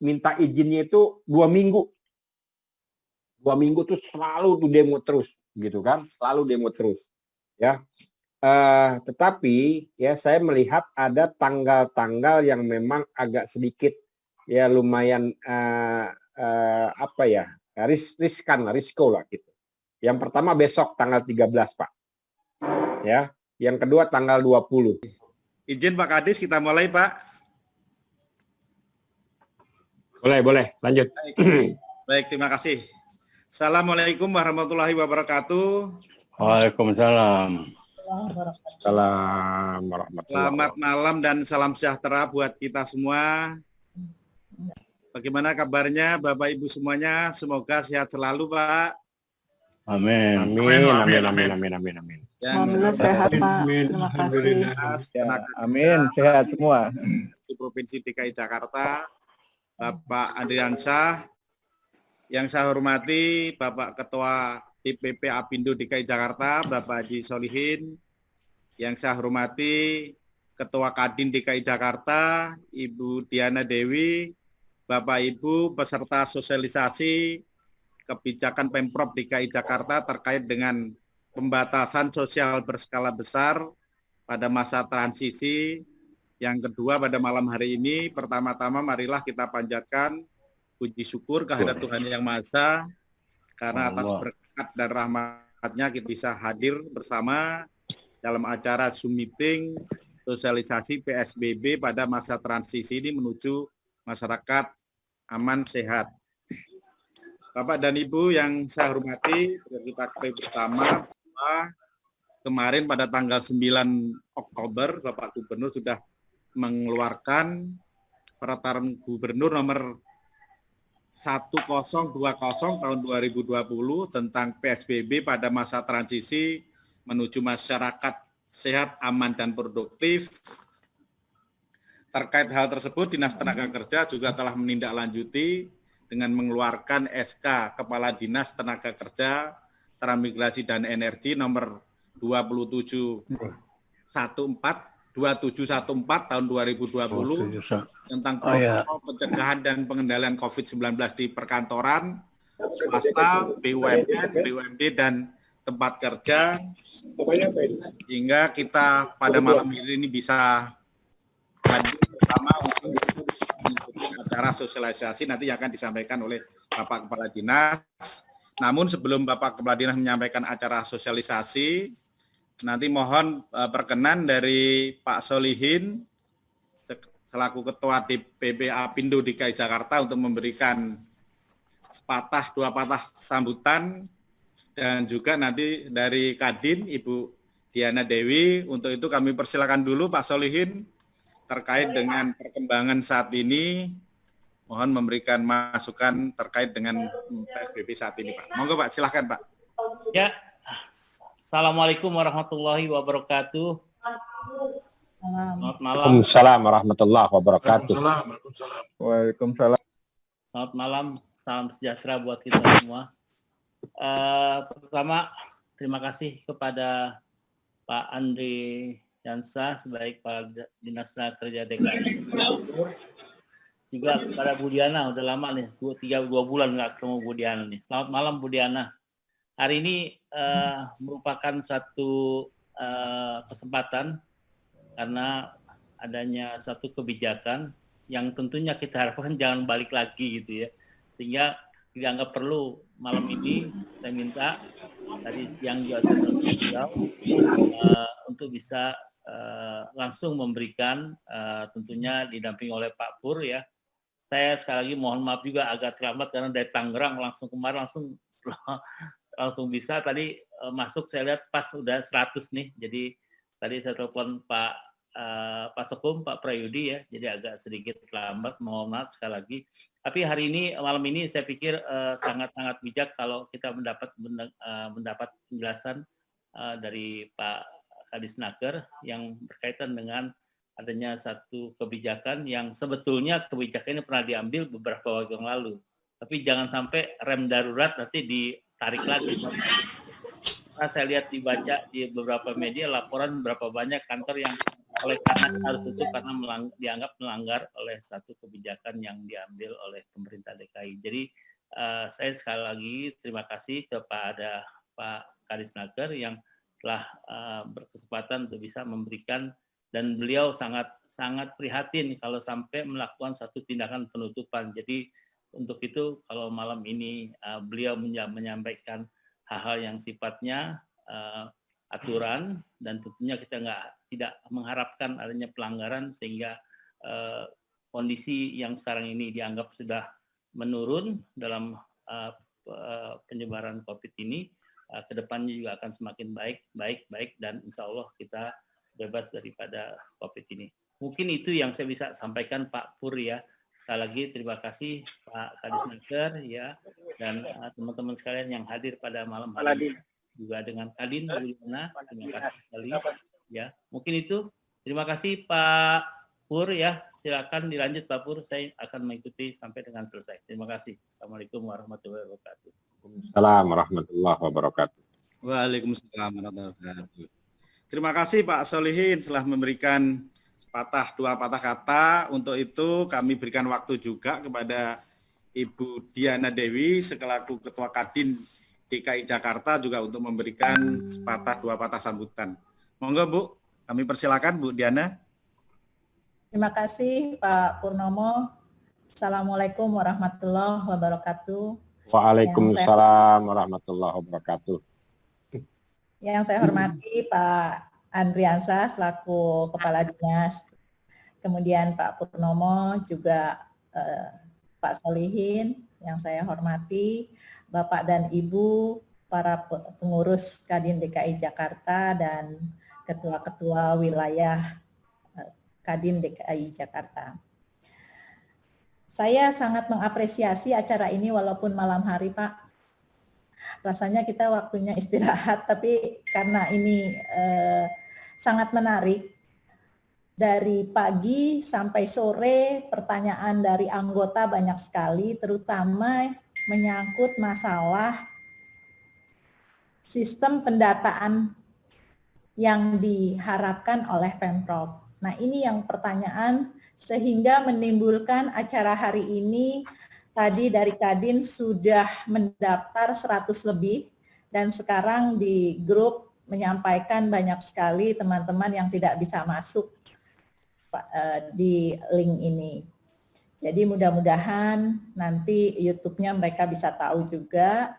minta izinnya itu 2 minggu. 2 minggu tuh selalu tuh demo terus, gitu kan? Selalu demo terus, ya. Tetapi ya saya melihat ada tanggal-tanggal yang memang agak sedikit ya lumayan apa ya, riskan, risiko lah gitu. Yang pertama besok tanggal 13, Pak. Ya, yang kedua tanggal 20. Izin Pak Kadis, kita mulai Pak. Boleh, lanjut. Baik, terima kasih. Assalamualaikum warahmatullahi wabarakatuh. Waalaikumsalam. Selamat malam dan salam sejahtera buat kita semua. Bagaimana kabarnya Bapak Ibu semuanya? Semoga sehat selalu, Pak. Amin. Amin. Alhamdulillah sehat, Pak. Terima kasih. Amin, sehat semua. Di Provinsi DKI Jakarta, Bapak Andriansyah, yang saya hormati Bapak Ketua DPP Apindo DKI Jakarta, Bapak Haji Solihin, yang saya hormati Ketua Kadin DKI Jakarta, Ibu Diana Dewi, Bapak Ibu peserta sosialisasi kebijakan Pemprov DKI Jakarta terkait dengan pembatasan sosial berskala besar pada masa transisi. Yang kedua, pada malam hari ini, pertama-tama marilah kita panjatkan puji syukur kehadirat Tuhan Yang Maha Esa, karena atas berkat dan rahmatnya kita bisa hadir bersama dalam acara Zoom meeting sosialisasi PSBB pada masa transisi ini menuju masyarakat aman, sehat. Bapak dan Ibu yang saya hormati, kita ketahui bersama bahwa kemarin pada tanggal 9 Oktober, Bapak Gubernur sudah mengeluarkan peraturan Gubernur nomor 1020 tahun 2020 tentang PSBB pada masa transisi menuju masyarakat sehat, aman, dan produktif. Terkait hal tersebut, Dinas Tenaga Kerja juga telah menindaklanjuti dengan mengeluarkan SK Kepala Dinas Tenaga Kerja, Transmigrasi dan Energi nomor 2714 tahun 2020 tentang protokol pencegahan dan pengendalian COVID-19 di perkantoran, swasta, BUMN, BUMD, dan tempat kerja, hingga kita pada malam ini bisa hadir bersama untuk mengikuti acara sosialisasi nanti yang akan disampaikan oleh Bapak Kepala Dinas. Namun sebelum Bapak Kepala Dinas menyampaikan acara sosialisasi, nanti mohon perkenan dari Pak Solihin selaku Ketua DPP Apindo DKI Jakarta untuk memberikan dua patah sambutan, dan juga nanti dari Kadin Ibu Diana Dewi. Untuk itu kami persilakan dulu Pak Solihin terkait dengan perkembangan saat ini, mohon memberikan masukan terkait dengan PSBB saat ini, Pak. Monggo Pak, silakan Pak. Ya, Assalamualaikum warahmatullahi wabarakatuh. Selamat malam. Waalaikumsalam warahmatullahi wabarakatuh. Waalaikumsalam. Selamat malam, salam sejahtera buat kita semua. Pertama, terima kasih kepada Pak Andri Yansa sebagai Kepala Dinas Tenaga Kerja DKI. Juga kepada Bu Diana, udah lama nih, 2 bulan nggak ketemu Bu Diana nih. Selamat malam Bu Diana. Hari ini merupakan satu kesempatan karena adanya satu kebijakan yang tentunya kita harapkan jangan balik lagi gitu ya. Sehingga dianggap perlu malam ini saya minta tadi siang juga untuk bisa langsung memberikan tentunya didampingi oleh Pak Pur ya. Saya sekali lagi mohon maaf juga agak terlambat karena dari Tangerang kemarin langsung bisa tadi masuk, saya lihat pas udah 100 nih. Jadi tadi saya telepon Pak Sekum, Pak Prayudi ya, jadi agak sedikit terlambat, mohon maaf sekali lagi. Tapi hari ini, malam ini saya pikir sangat-sangat bijak kalau kita mendapat penjelasan dari Pak Kadisnaker yang berkaitan dengan adanya satu kebijakan yang sebetulnya kebijakan ini pernah diambil beberapa waktu yang lalu. Tapi jangan sampai rem darurat nanti ditarik lagi. Karena saya lihat dibaca di beberapa media laporan berapa banyak kantor yang oleh karena harus tutup karena dianggap melanggar oleh satu kebijakan yang diambil oleh pemerintah DKI. Jadi saya sekali lagi terima kasih kepada Pak Kadisnaker yang telah berkesempatan untuk bisa memberikan, dan beliau sangat prihatin kalau sampai melakukan satu tindakan penutupan. Jadi untuk itu kalau malam ini beliau menyampaikan hal-hal yang sifatnya aturan, dan tentunya kita tidak mengharapkan adanya pelanggaran sehingga kondisi yang sekarang ini dianggap sudah menurun dalam penyebaran COVID ini, kedepannya juga akan semakin baik, dan insya Allah kita bebas daripada COVID ini. Mungkin itu yang saya bisa sampaikan Pak Pur ya. Sekali lagi terima kasih Pak Kadisnaker ya, dan teman-teman sekalian yang hadir pada malam hari ini, juga dengan Kadin Bu Diana, terima kasih sekali ya. Mungkin itu. Terima kasih Pak Pur ya. Silakan dilanjut Pak Pur, saya akan mengikuti sampai dengan selesai. Terima kasih. Assalamualaikum warahmatullahi wabarakatuh. Waalaikumsalam warahmatullahi wabarakatuh. Waalaikumsalam warahmatullahi wabarakatuh. Terima kasih Pak Solihin telah memberikan dua patah kata. Untuk itu kami berikan waktu juga kepada Ibu Diana Dewi selaku Ketua Kadin DKI Jakarta juga untuk memberikan dua patah sambutan. Monggo Bu, kami persilakan Bu Diana. Terima kasih Pak Purnomo. Assalamualaikum warahmatullahi wabarakatuh. Waalaikumsalam warahmatullahi wabarakatuh. Yang saya hormati Pak Andriansa selaku Kepala Dinas, kemudian Pak Purnomo, juga Pak Solihin yang saya hormati, Bapak dan Ibu, para pengurus Kadin DKI Jakarta dan ketua-ketua wilayah Kadin DKI Jakarta. Saya sangat mengapresiasi acara ini walaupun malam hari, Pak. Rasanya kita waktunya istirahat, tapi karena ini sangat menarik. Dari pagi sampai sore pertanyaan dari anggota banyak sekali, terutama menyangkut masalah sistem pendataan yang diharapkan oleh Pemprov. Nah, ini yang pertanyaan sehingga menimbulkan acara hari ini. Tadi dari Kadin sudah mendaftar 100 lebih dan sekarang di grup menyampaikan banyak sekali teman-teman yang tidak bisa masuk di link ini. Jadi mudah-mudahan nanti YouTube-nya mereka bisa tahu juga,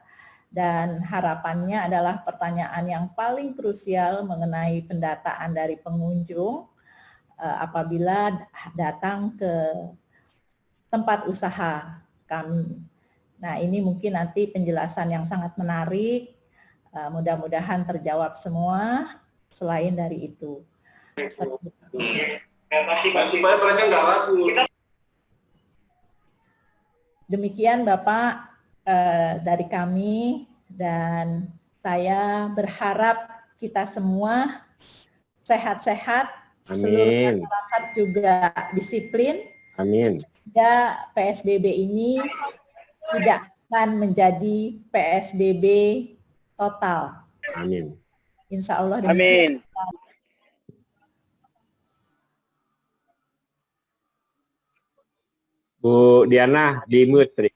dan harapannya adalah pertanyaan yang paling krusial mengenai pendataan dari pengunjung apabila datang ke tempat usaha kami. Nah, ini mungkin nanti penjelasan yang sangat menarik, mudah-mudahan terjawab semua. Selain dari itu, demikian Bapak dari kami, dan saya berharap kita semua sehat-sehat. Seluruh masyarakat juga disiplin. Amin. Ya, PSBB ini tidak akan menjadi PSBB total. Amin. Insya Allah. Amin. Bu Diana di mute.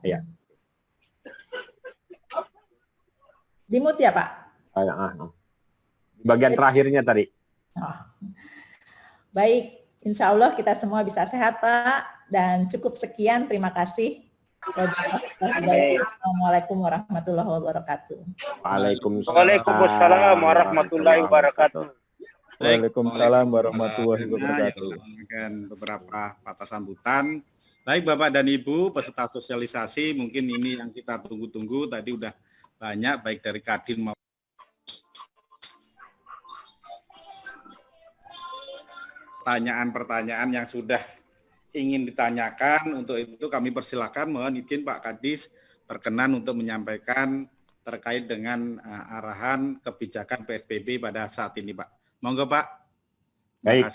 Ya. Di mute ya Pak? Bagian terakhirnya tadi. Baik, insya Allah kita semua bisa sehat Pak, dan cukup sekian, terima kasih. Assalamualaikum warahmatullahi wabarakatuh. Waalaikumsalam warahmatullahi wabarakatuh. Waalaikumsalam warahmatullahi wabarakatuh. Beberapa patah sambutan. Baik Bapak dan Ibu, peserta sosialisasi, mungkin ini yang kita tunggu-tunggu, tadi udah banyak baik dari Kadin maupun pertanyaan-pertanyaan yang sudah ingin ditanyakan. Untuk itu kami persilakan, mohon izin Pak Kadis berkenan untuk menyampaikan terkait dengan arahan kebijakan PSBB pada saat ini Pak. Monggo Pak. Baik.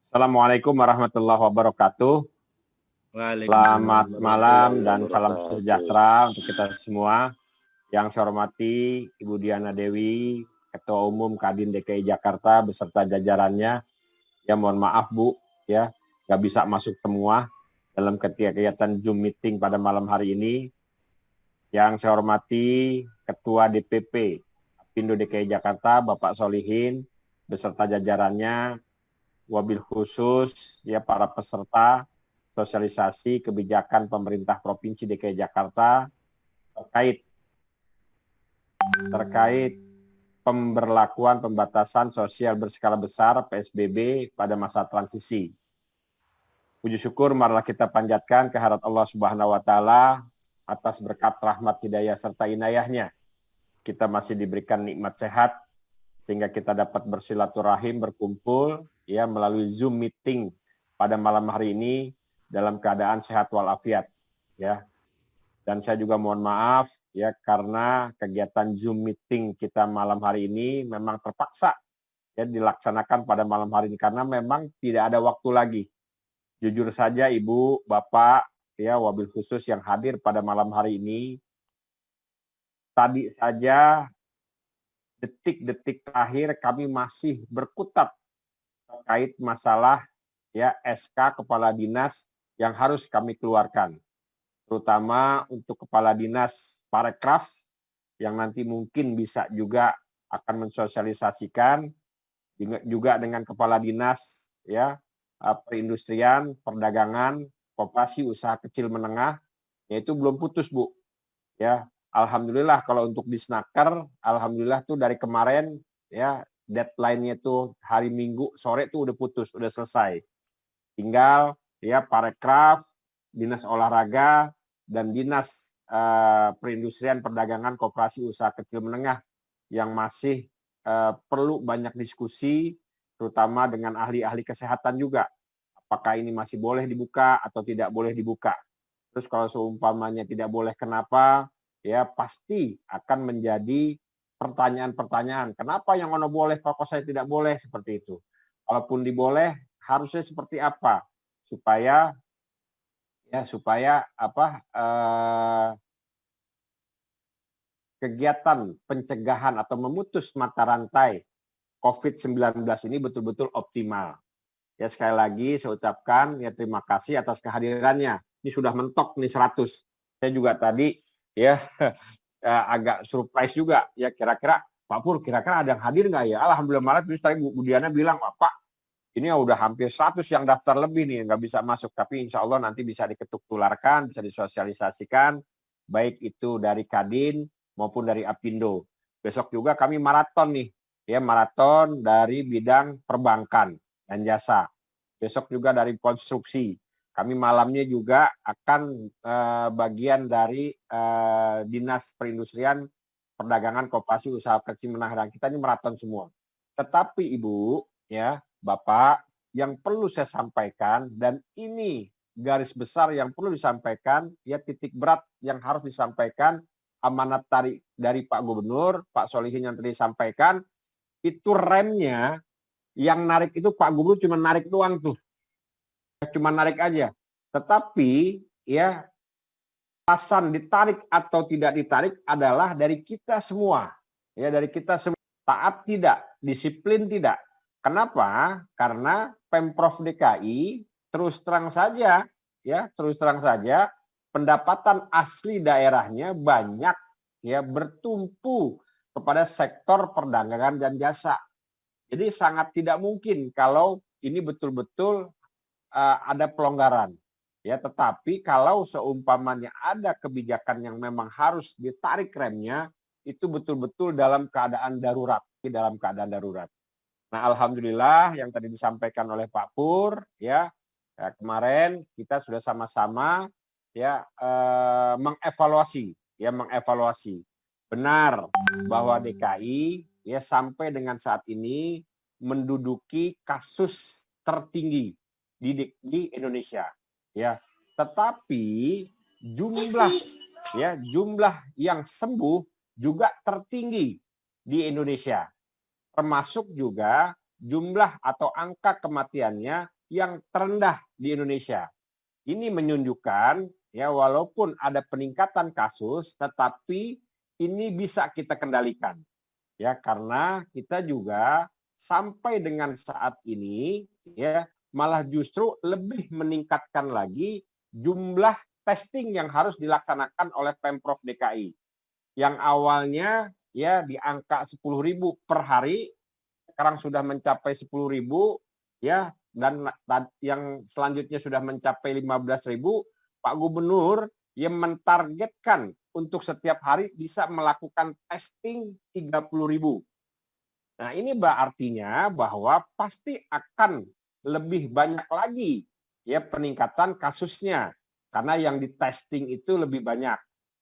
Assalamualaikum warahmatullahi wabarakatuh. Selamat malam dan salam sejahtera untuk kita semua. Yang saya hormati Ibu Diana Dewi, Ketua Umum Kadin DKI Jakarta beserta jajarannya, Ya mohon maaf Bu, ya nggak bisa masuk semua dalam kegiatan Zoom meeting pada malam hari ini. Yang saya hormati Ketua DPP Apindo DKI Jakarta, Bapak Solihin, beserta jajarannya, wabil khusus ya para peserta sosialisasi kebijakan pemerintah Provinsi DKI Jakarta terkait pemberlakuan pembatasan sosial berskala besar PSBB pada masa transisi. Puji syukur marilah kita panjatkan kehadirat Allah Subhanahu wa taala atas berkat rahmat hidayah serta inayahnya. Kita masih diberikan nikmat sehat sehingga kita dapat bersilaturahim, berkumpul ya melalui Zoom meeting pada malam hari ini dalam keadaan sehat walafiat ya. Dan saya juga mohon maaf ya karena kegiatan Zoom meeting kita malam hari ini memang terpaksa ya dilaksanakan pada malam hari ini karena memang tidak ada waktu lagi. Jujur saja Ibu, Bapak ya wabil khusus yang hadir pada malam hari ini, tadi saja detik-detik terakhir kami masih berkutat terkait masalah ya SK kepala dinas yang harus kami keluarkan. Terutama untuk Kepala Dinas Parekraf yang nanti mungkin bisa juga akan mensosialisasikan juga dengan Kepala Dinas ya Perindustrian, Perdagangan, Koperasi Usaha Kecil Menengah, yaitu belum putus Bu. Ya, alhamdulillah kalau untuk Disnaker, alhamdulillah tuh dari kemarin ya deadline-nya tuh hari Minggu sore tuh udah putus, udah selesai. Tinggal ya Parekraf, Dinas Olahraga dan Dinas Perindustrian, Perdagangan, Koperasi Usaha Kecil Menengah yang masih perlu banyak diskusi, terutama dengan ahli-ahli kesehatan juga. Apakah ini masih boleh dibuka atau tidak boleh dibuka? Terus kalau seumpamanya tidak boleh, kenapa? Ya pasti akan menjadi pertanyaan-pertanyaan. Kenapa yang ono boleh, kok saya tidak boleh? Seperti itu. Kalaupun diboleh, harusnya seperti apa? Supaya kegiatan pencegahan atau memutus mata rantai COVID-19 ini betul-betul optimal. Ya sekali lagi saya ucapkan ya terima kasih atas kehadirannya. Ini sudah mentok nih 100. Saya juga tadi ya agak surprise juga ya kira-kira Pak Pur kira-kira ada yang hadir nggak ya? Alhamdulillah malah terus tadi Bu Diana bilang Pak ini udah hampir 100 yang daftar lebih nih, nggak bisa masuk. Tapi insya Allah nanti bisa diketuk tularkan, bisa disosialisasikan, baik itu dari Kadin maupun dari Apindo. Besok juga kami maraton nih, ya maraton dari bidang perbankan dan jasa. Besok juga dari konstruksi. Kami malamnya juga akan bagian dari Dinas Perindustrian, Perdagangan, Koperasi, Usaha Kecil Menengah. Kita ini maraton semua. Tetapi Ibu, ya Bapak, yang perlu saya sampaikan, dan ini garis besar yang perlu disampaikan, ya titik berat yang harus disampaikan, amanat dari Pak Gubernur, Pak Solihin yang tadi sampaikan, itu remnya, yang narik itu Pak Gubernur cuma narik doang tuh. Cuma narik aja. Tetapi, ya, alasan ditarik atau tidak ditarik adalah dari kita semua. Ya, dari kita semua. Taat tidak, disiplin tidak. Kenapa? Karena Pemprov DKI terus terang saja pendapatan asli daerahnya banyak ya bertumpu kepada sektor perdagangan dan jasa. Jadi sangat tidak mungkin kalau ini betul-betul ada pelonggaran. Ya, tetapi kalau seumpamanya ada kebijakan yang memang harus ditarik remnya, itu betul-betul dalam keadaan darurat, Nah, alhamdulillah yang tadi disampaikan oleh Pak Pur, ya kemarin kita sudah sama-sama ya mengevaluasi. Benar bahwa DKI ya sampai dengan saat ini menduduki kasus tertinggi di Indonesia. Ya, tetapi jumlah yang sembuh juga tertinggi di Indonesia. Termasuk juga jumlah atau angka kematiannya yang terendah di Indonesia. Ini menunjukkan ya walaupun ada peningkatan kasus tetapi ini bisa kita kendalikan. Ya karena kita juga sampai dengan saat ini ya malah justru lebih meningkatkan lagi jumlah testing yang harus dilaksanakan oleh Pemprov DKI. Yang awalnya ya di angka 10.000 per hari, sekarang sudah mencapai 10.000 ya, dan yang selanjutnya sudah mencapai 15.000. Pak Gubernur yang mentargetkan untuk setiap hari bisa melakukan testing 30.000. Nah, ini artinya bahwa pasti akan lebih banyak lagi ya peningkatan kasusnya karena yang di testing itu lebih banyak.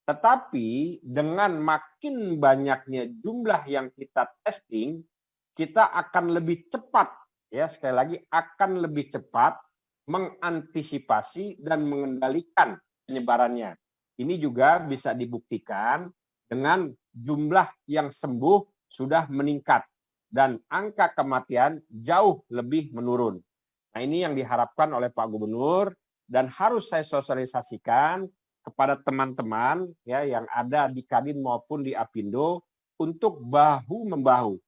Tetapi dengan makin banyaknya jumlah yang kita testing, kita akan lebih cepat ya, sekali lagi akan lebih cepat mengantisipasi dan mengendalikan penyebarannya. Ini juga bisa dibuktikan dengan jumlah yang sembuh sudah meningkat dan angka kematian jauh lebih menurun. Nah, ini yang diharapkan oleh Pak Gubernur dan harus saya sosialisasikan kepada teman-teman ya yang ada di Kadin maupun di Apindo untuk bahu-membahu.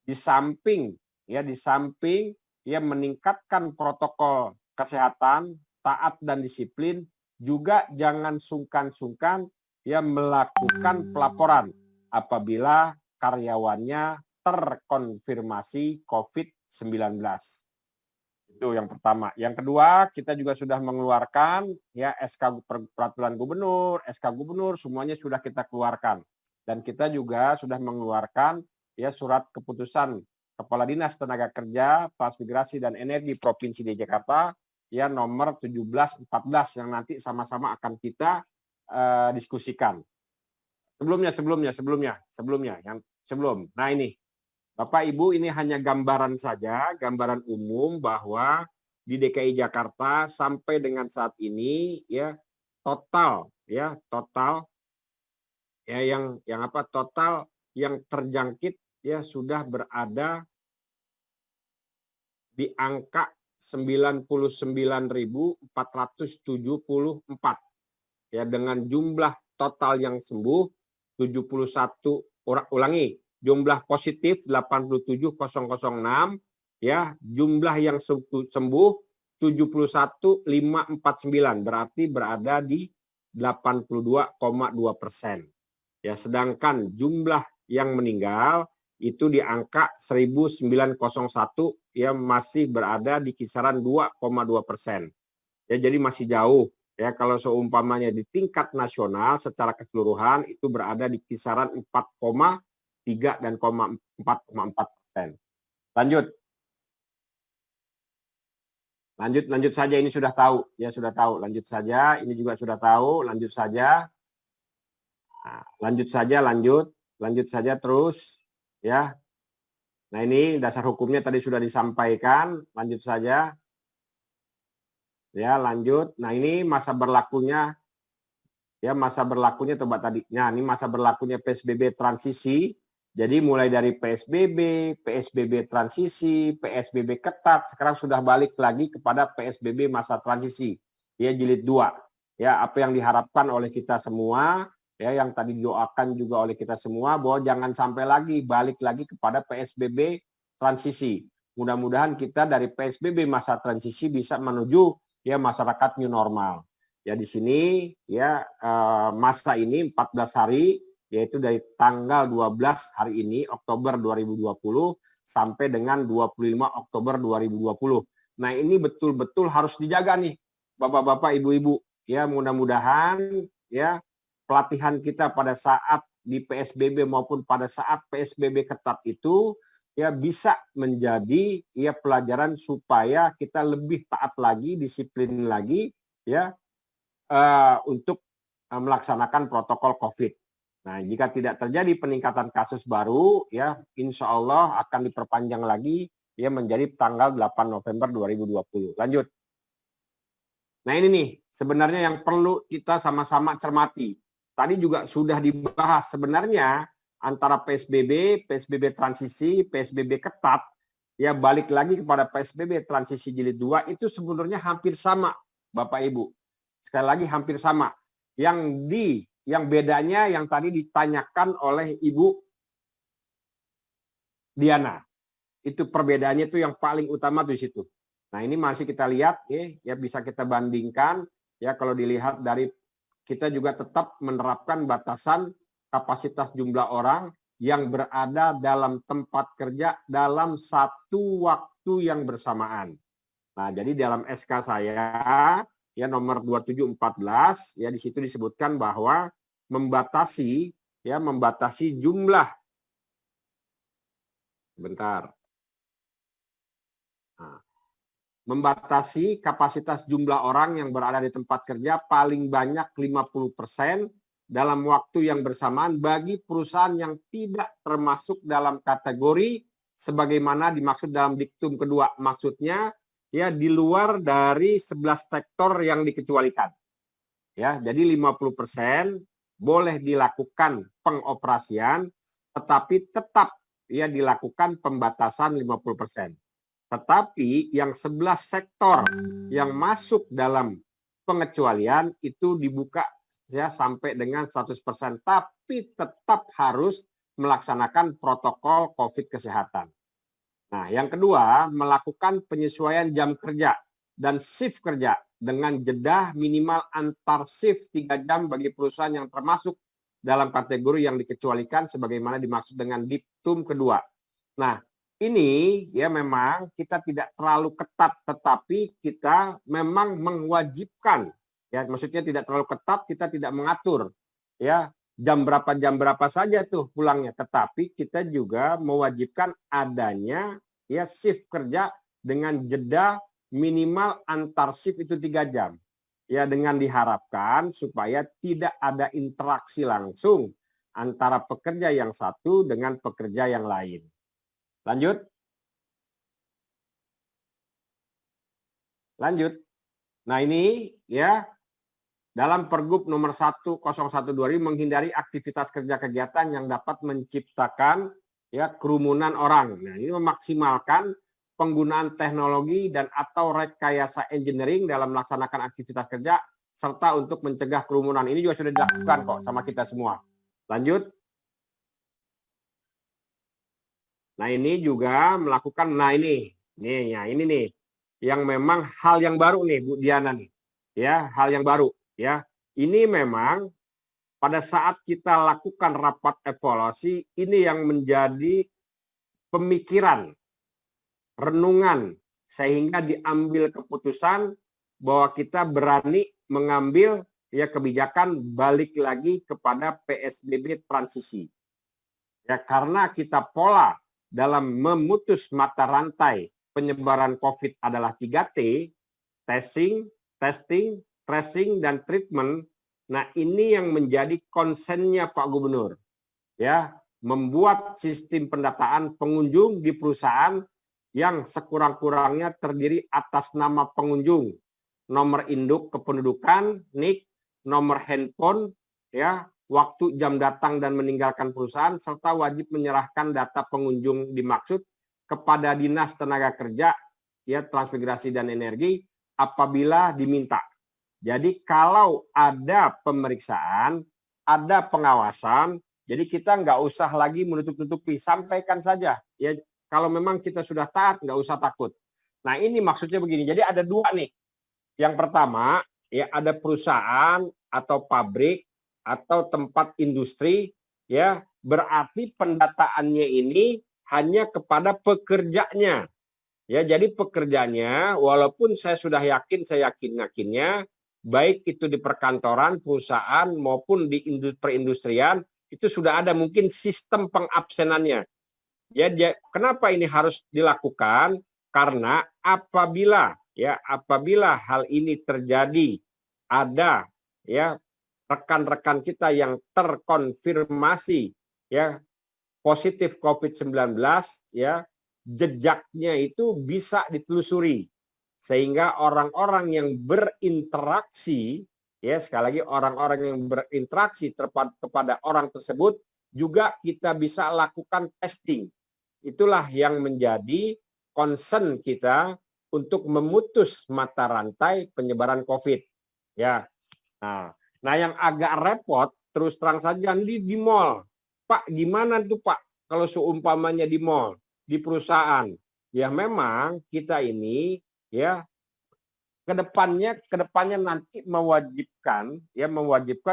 Di samping ya meningkatkan protokol kesehatan, taat dan disiplin, juga jangan sungkan-sungkan ya melakukan pelaporan apabila karyawannya terkonfirmasi COVID-19. Itu yang pertama. Yang kedua, kita juga sudah mengeluarkan ya SK Peraturan Gubernur, SK Gubernur, semuanya sudah kita keluarkan. Dan kita juga sudah mengeluarkan ya surat keputusan Kepala Dinas Tenaga Kerja, Transmigrasi dan Energi Provinsi DKI Jakarta ya nomor 1714 yang nanti sama-sama akan kita diskusikan. Sebelum. Nah, ini Bapak Ibu, ini hanya gambaran saja, gambaran umum bahwa di DKI Jakarta sampai dengan saat ini ya total yang terjangkit ya sudah berada di angka 99.474 ya, dengan jumlah total yang sembuh 71 orang, ulangi, jumlah positif 87.006 ya, jumlah yang sembuh 71.549, berarti berada di 82,2%. Ya, sedangkan jumlah yang meninggal itu di angka 1.901 ya, masih berada di kisaran 2,2%. Ya, jadi masih jauh. Ya, kalau seumpamanya di tingkat nasional secara keseluruhan itu berada di kisaran 4,3 dan 4,4%. Lanjut saja, ini sudah tahu. Ya, sudah tahu. Lanjut saja, ini juga sudah tahu. Lanjut saja. Nah, lanjut saja terus. Ya. Nah, ini dasar hukumnya tadi sudah disampaikan. Lanjut saja. Ya, lanjut. Nah, ini masa berlakunya. Ya, masa berlakunya coba tadi. Nah, ini masa berlakunya PSBB transisi. Jadi mulai dari PSBB transisi, PSBB ketat, sekarang sudah balik lagi kepada PSBB masa transisi. Ya, jilid 2. Ya, apa yang diharapkan oleh kita semua, ya yang tadi didoakan juga oleh kita semua, bahwa jangan sampai lagi balik lagi kepada PSBB transisi. Mudah-mudahan kita dari PSBB masa transisi bisa menuju ya masyarakat new normal. Ya, di sini ya masa ini 14 hari, yaitu dari tanggal 12 hari ini Oktober 2020 sampai dengan 25 Oktober 2020. Nah, ini betul-betul harus dijaga nih Bapak-bapak, Ibu-ibu. Ya, mudah-mudahan ya pelatihan kita pada saat di PSBB maupun pada saat PSBB ketat itu ya bisa menjadi ya pelajaran supaya kita lebih taat lagi, disiplin lagi ya untuk melaksanakan protokol COVID. Nah, jika tidak terjadi peningkatan kasus baru, ya insya Allah akan diperpanjang lagi ya menjadi tanggal 8 November 2020. Lanjut. Nah, ini nih sebenarnya yang perlu kita sama-sama cermati. Tadi juga sudah dibahas sebenarnya antara PSBB transisi, PSBB ketat, ya balik lagi kepada PSBB transisi jilid 2 itu sebenarnya hampir sama, Bapak Ibu. Sekali lagi hampir sama. Yang bedanya yang tadi ditanyakan oleh Ibu Diana. Itu perbedaannya itu yang paling utama di situ. Nah, ini masih kita lihat ya bisa kita bandingkan ya, kalau dilihat dari kita juga tetap menerapkan batasan kapasitas jumlah orang yang berada dalam tempat kerja dalam satu waktu yang bersamaan. Nah, jadi dalam SK saya ya nomor 2714 ya di situ disebutkan bahwa membatasi jumlah membatasi kapasitas jumlah orang yang berada di tempat kerja paling banyak 50% dalam waktu yang bersamaan bagi perusahaan yang tidak termasuk dalam kategori sebagaimana dimaksud dalam diktum kedua. Maksudnya ya di luar dari 11 sektor yang dikecualikan. Ya, jadi 50% boleh dilakukan pengoperasian, tetapi tetap ya dilakukan pembatasan 50%. Tetapi yang 11 sektor yang masuk dalam pengecualian itu dibuka ya sampai dengan 100%, tapi tetap harus melaksanakan protokol COVID kesehatan. Nah, yang kedua, melakukan penyesuaian jam kerja dan shift kerja dengan jeda minimal antar shift 3 jam bagi perusahaan yang termasuk dalam kategori yang dikecualikan sebagaimana dimaksud dengan diktum kedua. Nah, ini ya memang kita tidak terlalu ketat, tetapi kita memang mewajibkan. Ya, maksudnya tidak terlalu ketat, kita tidak mengatur ya jam berapa saja tuh pulangnya, tetapi kita juga mewajibkan adanya ya shift kerja dengan jeda minimal antar shift itu 3 jam. Ya, dengan diharapkan supaya tidak ada interaksi langsung antara pekerja yang satu dengan pekerja yang lain. Lanjut. Nah, ini ya dalam Pergub nomor 1012 menghindari aktivitas kerja kegiatan yang dapat menciptakan ya kerumunan orang. Nah, ini memaksimalkan penggunaan teknologi dan atau rekayasa engineering dalam melaksanakan aktivitas kerja serta untuk mencegah kerumunan. Ini juga sudah dilakukan kok sama kita semua. Lanjut. Nah, ini juga melakukan, nah ini nih yang memang hal yang baru nih Bu Diana nih. Ya, hal yang baru ya. Ini memang pada saat kita lakukan rapat evaluasi, ini yang menjadi pemikiran, renungan, sehingga diambil keputusan bahwa kita berani mengambil ya kebijakan balik lagi kepada PSBB transisi. Ya, karena kita pola dalam memutus mata rantai penyebaran COVID adalah 3T, testing, tracing, dan treatment. Nah, ini yang menjadi konsennya Pak Gubernur. Ya, membuat sistem pendataan pengunjung di perusahaan yang sekurang-kurangnya terdiri atas nama pengunjung, nomor induk kependudukan, NIK, nomor handphone, ya, waktu jam datang dan meninggalkan perusahaan, serta wajib menyerahkan data pengunjung dimaksud kepada Dinas Tenaga Kerja, ya, Transmigrasi dan Energi apabila diminta. Jadi kalau ada pemeriksaan, ada pengawasan, jadi kita nggak usah lagi menutup-nutupi, sampaikan saja. Ya, kalau memang kita sudah taat, nggak usah takut. Nah, ini maksudnya begini. Jadi ada dua nih. Yang pertama, ya ada perusahaan atau pabrik atau tempat industri, ya berarti pendataannya ini hanya kepada pekerjanya. Ya, jadi pekerjanya, walaupun saya sudah yakin, saya yakinnya, baik itu di perkantoran, perusahaan maupun di perindustrian, itu sudah ada mungkin sistem pengabsenannya. Ya, kenapa ini harus dilakukan? Karena apabila hal ini terjadi, ada ya rekan-rekan kita yang terkonfirmasi ya positif COVID-19, ya jejaknya itu bisa ditelusuri sehingga orang-orang yang berinteraksi, ya sekali lagi orang-orang yang berinteraksi kepada orang tersebut juga kita bisa lakukan testing. Itulah yang menjadi concern kita untuk memutus mata rantai penyebaran COVID. Ya, nah yang agak repot terus terang saja di mall. Pak, gimana tuh Pak kalau seumpamanya di mall? di perusahaan. Ya memang kita ini ya kedepannya nanti mewajibkan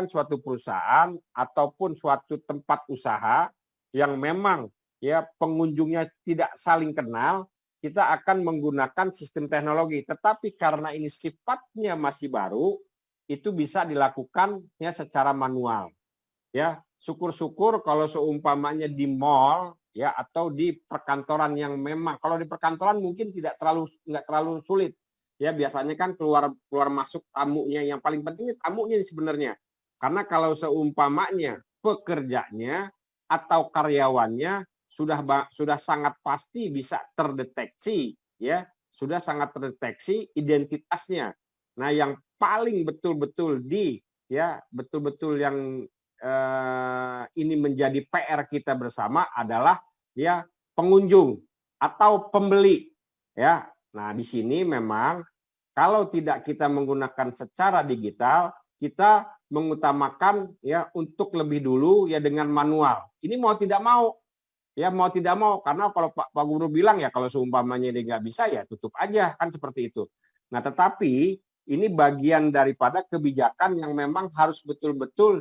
suatu perusahaan ataupun suatu tempat usaha yang memang ya pengunjungnya tidak saling kenal, kita akan menggunakan sistem teknologi. Tetapi karena ini sifatnya masih baru, itu bisa dilakukan ya secara manual. Ya, syukur-syukur kalau seumpamanya di mall ya atau di perkantoran yang memang, kalau di perkantoran mungkin nggak terlalu sulit. Ya biasanya kan keluar masuk tamunya, yang paling penting tamunya sebenarnya. Karena kalau seumpamanya pekerjanya atau karyawannya sudah sangat pasti bisa terdeteksi, ya sudah sangat terdeteksi identitasnya. Nah, yang paling betul-betul yang ini menjadi PR kita bersama adalah ya pengunjung atau pembeli, ya. Nah, di sini memang kalau tidak kita menggunakan secara digital, kita mengutamakan ya untuk lebih dulu ya dengan manual. Ini mau tidak mau karena kalau Pak Guru bilang ya kalau seumpamanya dia nggak bisa ya tutup aja, kan seperti itu. Nah, tetapi ini bagian daripada kebijakan yang memang harus betul-betul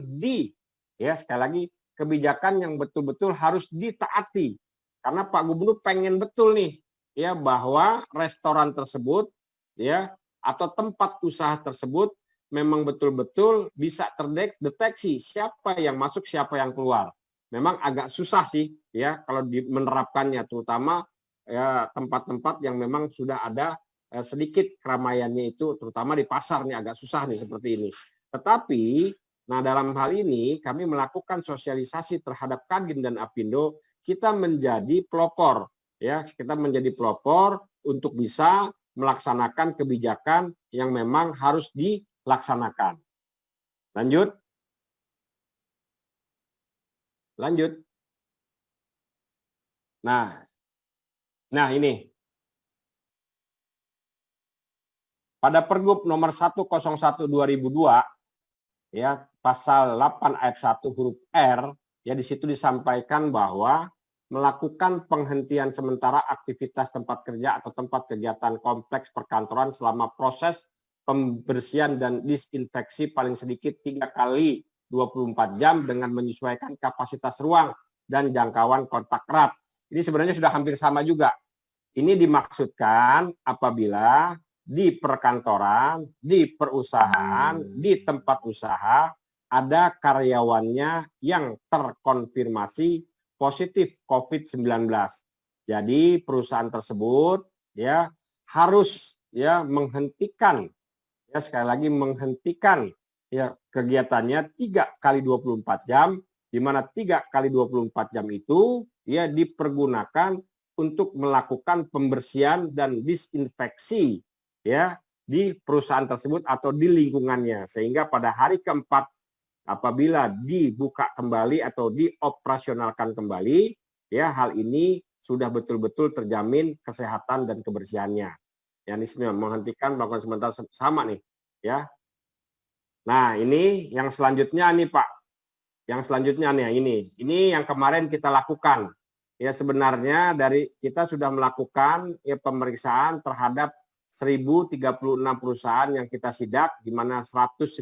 sekali lagi kebijakan yang betul-betul harus ditaati. Karena Pak Gubernur pengen betul nih ya bahwa restoran tersebut ya atau tempat usaha tersebut memang betul-betul bisa terdeteksi siapa yang masuk, siapa yang keluar. Memang agak susah sih ya kalau menerapkannya, terutama ya tempat-tempat yang memang sudah ada sedikit keramaiannya itu, terutama di pasar nih agak susah nih seperti ini. Tetapi nah dalam hal ini kami melakukan sosialisasi terhadap Kadin dan Apindo, kita menjadi pelopor ya, kita menjadi pelopor untuk bisa melaksanakan kebijakan yang memang harus dilaksanakan. Lanjut. Nah ini. Pada Pergub nomor 101/2002 ya pasal 8 ayat 1 huruf R ya di situ disampaikan bahwa melakukan penghentian sementara aktivitas tempat kerja atau tempat kegiatan kompleks perkantoran selama proses pembersihan dan disinfeksi paling sedikit 3 kali 24 jam dengan menyesuaikan kapasitas ruang dan jangkauan kontak erat. Ini sebenarnya sudah hampir sama juga. Ini dimaksudkan apabila di perkantoran, di perusahaan, di tempat usaha ada karyawannya yang terkonfirmasi positif COVID-19. Jadi perusahaan tersebut ya harus ya menghentikan ya sekali lagi menghentikan ya kegiatannya 3 kali 24 jam, di mana 3 kali 24 jam itu ya dipergunakan untuk melakukan pembersihan dan disinfeksi ya di perusahaan tersebut atau di lingkungannya, sehingga pada hari keempat apabila dibuka kembali atau dioperasionalkan kembali ya hal ini sudah betul-betul terjamin kesehatan dan kebersihannya. Yang di sini menghentikan melakukan sementara sama nih ya. Nah, ini yang selanjutnya nih Pak. Yang selanjutnya nih ini yang kemarin kita lakukan. Ya sebenarnya dari kita sudah melakukan ya pemeriksaan terhadap 1036 perusahaan yang kita sidak, di mana 190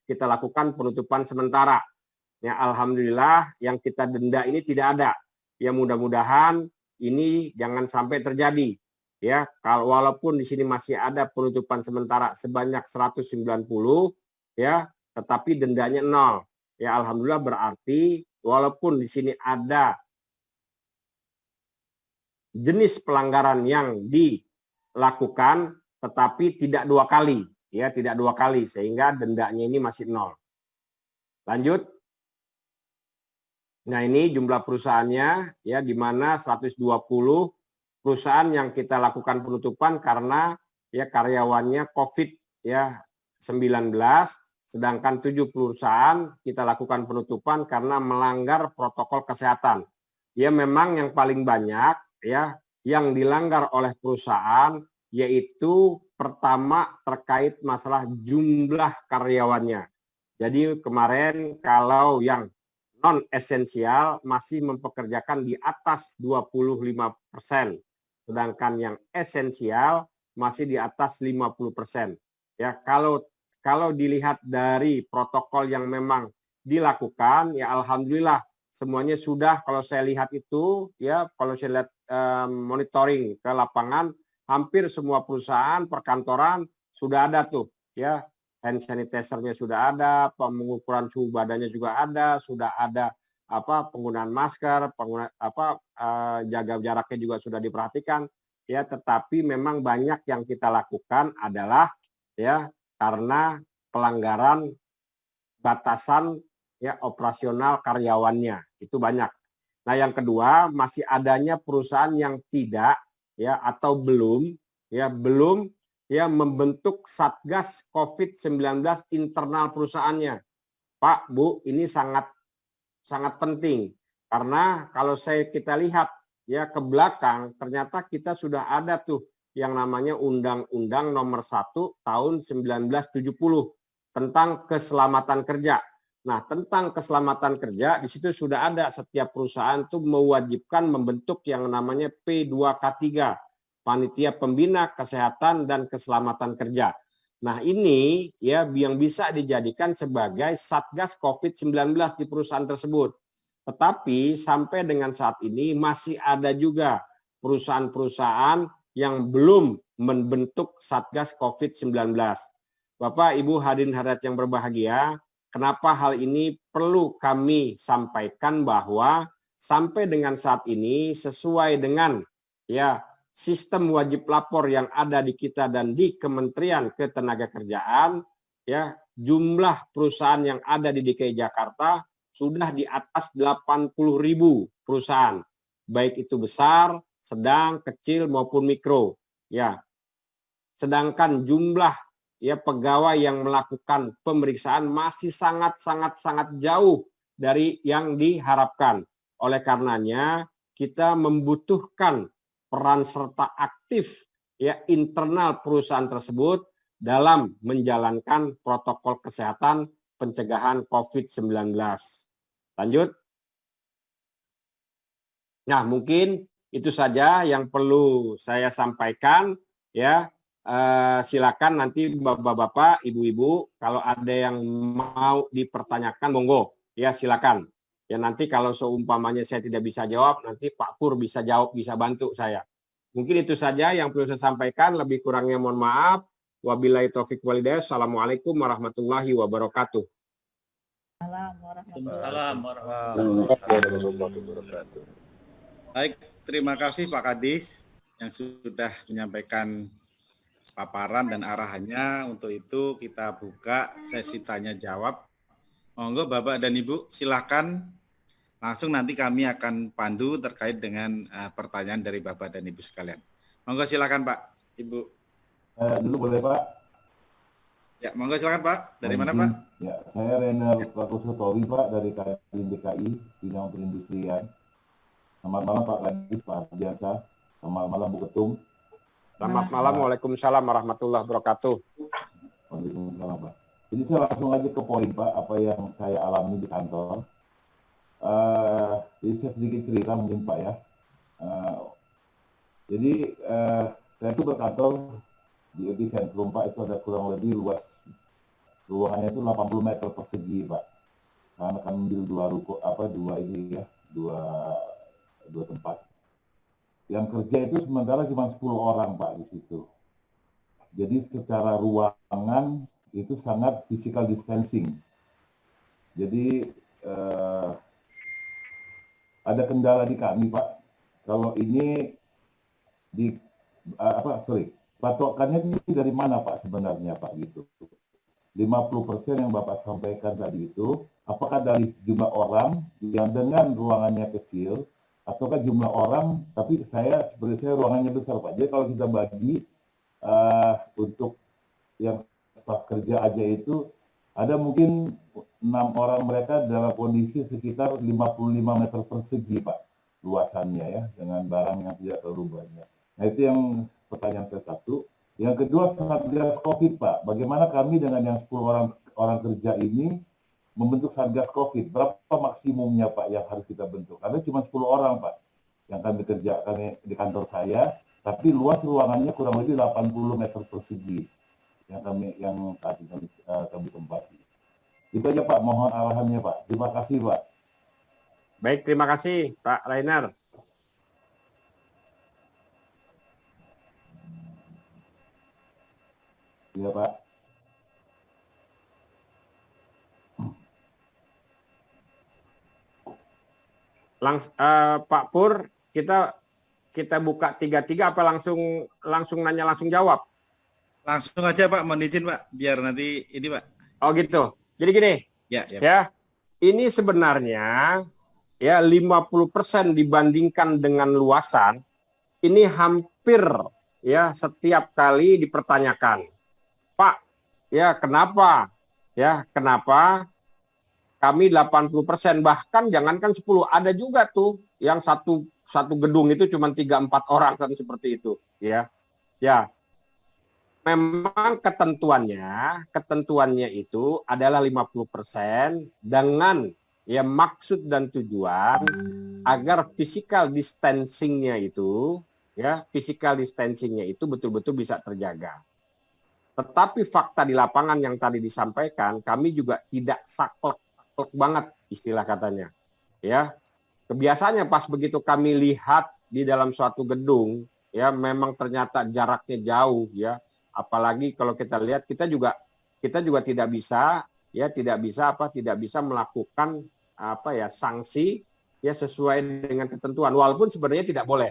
kita lakukan penutupan sementara. Ya alhamdulillah yang kita denda ini tidak ada. Ya mudah-mudahan ini jangan sampai terjadi. Ya kalau walaupun di sini masih ada penutupan sementara sebanyak 190 ya, tetapi dendanya 0. Ya alhamdulillah berarti walaupun di sini ada jenis pelanggaran yang dilakukan tetapi tidak 2 kali ya, tidak 2 kali sehingga dendanya ini masih 0. Lanjut. Nah, ini jumlah perusahaannya ya di mana 120 perusahaan yang kita lakukan penutupan karena ya karyawannya COVID ya 19, sedangkan 7 perusahaan kita lakukan penutupan karena melanggar protokol kesehatan. Ya memang yang paling banyak ya yang dilanggar oleh perusahaan yaitu pertama terkait masalah jumlah karyawannya. Jadi kemarin kalau yang non esensial masih mempekerjakan di atas 25%, sedangkan yang esensial masih di atas 50%. Ya, kalau dilihat dari protokol yang memang dilakukan, ya alhamdulillah semuanya sudah. Kalau saya lihat itu, ya kalau saya lihat monitoring ke lapangan, hampir semua perusahaan perkantoran sudah ada tuh, ya hand sanitizer-nya sudah ada, pengukuran suhu badannya juga ada, sudah ada penggunaan masker, jaga jaraknya juga sudah diperhatikan, ya. Tetapi memang banyak yang kita lakukan adalah ya karena pelanggaran batasan ya operasional karyawannya, itu banyak. Nah, yang kedua, masih adanya perusahaan yang tidak ya atau belum membentuk Satgas COVID-19 internal perusahaannya. Pak, Bu, ini sangat penting karena kalau kita lihat ya ke belakang, ternyata kita sudah ada tuh yang namanya Undang-Undang Nomor 1 Tahun 1970 tentang keselamatan kerja. Nah, tentang keselamatan kerja di situ sudah ada, setiap perusahaan tuh mewajibkan membentuk yang namanya P2K3, Panitia Pembina Kesehatan dan Keselamatan Kerja. Nah, ini ya yang bisa dijadikan sebagai Satgas COVID-19 di perusahaan tersebut. Tetapi sampai dengan saat ini masih ada juga perusahaan-perusahaan yang belum membentuk Satgas COVID-19. Bapak, Ibu hadirin hadirat yang berbahagia, kenapa hal ini perlu kami sampaikan bahwa sampai dengan saat ini sesuai dengan ya sistem wajib lapor yang ada di kita dan di Kementerian Ketenagakerjaan, ya jumlah perusahaan yang ada di DKI Jakarta sudah di atas 80.000 perusahaan, baik itu besar, sedang, kecil maupun mikro. Ya, sedangkan jumlah ya pegawai yang melakukan pemeriksaan masih sangat jauh dari yang diharapkan. Oleh karenanya kita membutuhkan peran serta aktif ya internal perusahaan tersebut dalam menjalankan protokol kesehatan pencegahan COVID-19. Lanjut. Nah, mungkin itu saja yang perlu saya sampaikan ya. Silakan nanti Bapak-bapak, Ibu-ibu kalau ada yang mau dipertanyakan monggo ya silakan. Ya nanti kalau seumpamanya saya tidak bisa jawab, nanti Pak Pur bisa jawab, bisa bantu saya. Mungkin itu saja yang perlu saya sampaikan, lebih kurangnya mohon maaf. Wabillahi taufik walhidayah. Assalamualaikum warahmatullahi wabarakatuh. Waalaikumsalam warahmatullahi wabarakatuh. Baik, terima kasih Pak Kadis yang sudah menyampaikan paparan dan arahannya. Untuk itu kita buka sesi tanya jawab. Monggo Bapak dan Ibu silakan, langsung nanti kami akan pandu terkait dengan pertanyaan dari Bapak dan Ibu sekalian. Monggo silakan Pak, Ibu. Dulu boleh Pak? Ya, monggo silakan Pak. Dari mana Pak? Ya, saya Renal Prakosotori Pak dari Kadin DKI Bidang Perindustrian. Selamat malam Pak Kadis, Pak Biasa. Selamat malam Bu Ketum. Selamat malam, Waalaikumsalam warahmatullahi wabarakatuh. Waalaikumsalam Pak. Jadi saya langsung aja ke poin Pak, apa yang saya alami di kantor. Jadi saya sedikit cerita mungkin Pak ya. Jadi saya itu berkantor di epicentrum Pak, itu ada kurang lebih luas. Ruangannya itu 80 meter persegi Pak. Karena kami ambil dua tempat. Yang kerja itu sementara cuma 10 orang Pak di situ. Jadi secara ruangan itu sangat physical distancing. Jadi ada kendala di kami Pak. Kalau ini patokannya ini dari mana Pak sebenarnya Pak gitu. 50% yang Bapak sampaikan tadi itu, apakah dari jumlah orang yang dengan ruangannya kecil, ataukah jumlah orang, tapi seperti saya ruangannya besar Pak. Jadi kalau kita bagi untuk yang staf kerja aja itu, ada mungkin 6 orang mereka dalam kondisi sekitar 55 meter persegi Pak, luasannya ya, dengan barang yang tidak terlalu banyak. Nah itu yang pertanyaan saya satu. Yang kedua, Satgas COVID Pak, bagaimana kami dengan yang 10 orang kerja ini membentuk Satgas COVID, berapa maksimumnya Pak yang harus kita bentuk? Karena cuma 10 orang Pak yang kami kerjakan di kantor saya, tapi luas ruangannya kurang lebih 80 meter persegi yang saat ini kami tempati. Itu aja Pak, mohon arahannya Pak. Terima kasih Pak. Baik, terima kasih Pak Rainer. Iya Pak. Pak Pur, kita buka 3-3 apa langsung nanya langsung jawab? Langsung aja Pak, mohon izin Pak, biar nanti ini Pak. Oh gitu. Jadi gini, ya, ini sebenarnya ya 50% dibandingkan dengan luasan, ini hampir ya setiap kali dipertanyakan. Pak, ya kenapa? Ya, kenapa kami 80%, bahkan jangankan 10, ada juga tuh yang satu gedung itu cuma 3-4 orang kan seperti itu, ya. Ya. Memang ketentuannya itu adalah 50% dengan ya maksud dan tujuan agar physical distancing-nya itu betul-betul bisa terjaga. Tetapi fakta di lapangan yang tadi disampaikan, kami juga tidak saklek banget istilah katanya. Ya. Kebiasaannya pas begitu kami lihat di dalam suatu gedung, ya memang ternyata jaraknya jauh ya. Apalagi kalau kita lihat kita juga tidak bisa melakukan sanksi ya sesuai dengan ketentuan, walaupun sebenarnya tidak boleh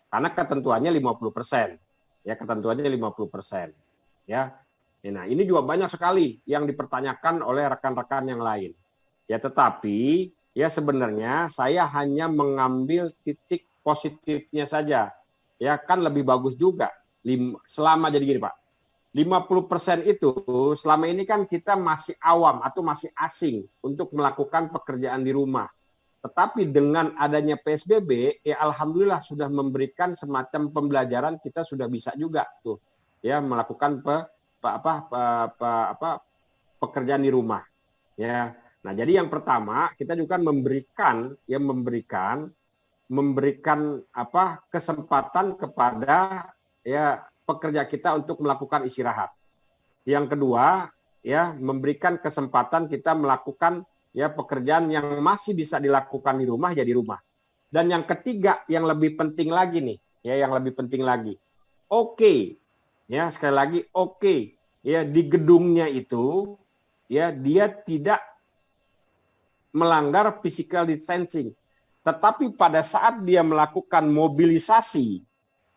karena ketentuannya 50%. Ya, ketentuannya 50%. Ya. Nah, ini juga banyak sekali yang dipertanyakan oleh rekan-rekan yang lain. Ya, tetapi ya sebenarnya saya hanya mengambil titik positifnya saja. Ya, kan lebih bagus juga selama jadi gini, Pak. 50% itu selama ini kan kita masih awam atau masih asing untuk melakukan pekerjaan di rumah. Tetapi dengan adanya PSBB, ya alhamdulillah sudah memberikan semacam pembelajaran, kita sudah bisa juga tuh ya melakukan pekerjaan di rumah. Ya. Nah, jadi yang pertama kita juga memberikan kesempatan kepada ya pekerja kita untuk melakukan istirahat. Yang kedua, ya memberikan kesempatan kita melakukan ya pekerjaan yang masih bisa dilakukan di rumah ya di rumah. Dan yang ketiga, yang lebih penting lagi nih, ya yang lebih penting lagi. Oke. Ya, sekali lagi oke. Ya, di gedungnya itu ya dia tidak melanggar physical distancing. Tetapi pada saat dia melakukan mobilisasi,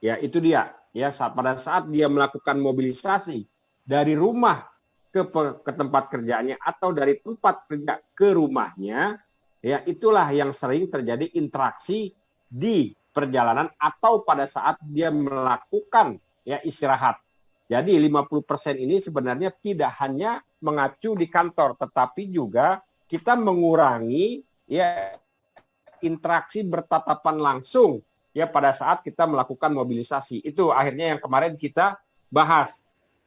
ya itu dia. Ya, pada saat dia melakukan mobilisasi dari rumah ke tempat kerjaannya atau dari tempat kerja ke rumahnya, ya itulah yang sering terjadi interaksi di perjalanan atau pada saat dia melakukan ya istirahat. Jadi 50% ini sebenarnya tidak hanya mengacu di kantor, tetapi juga kita mengurangi ya interaksi bertatapan langsung ya pada saat kita melakukan mobilisasi. Itu akhirnya yang kemarin kita bahas.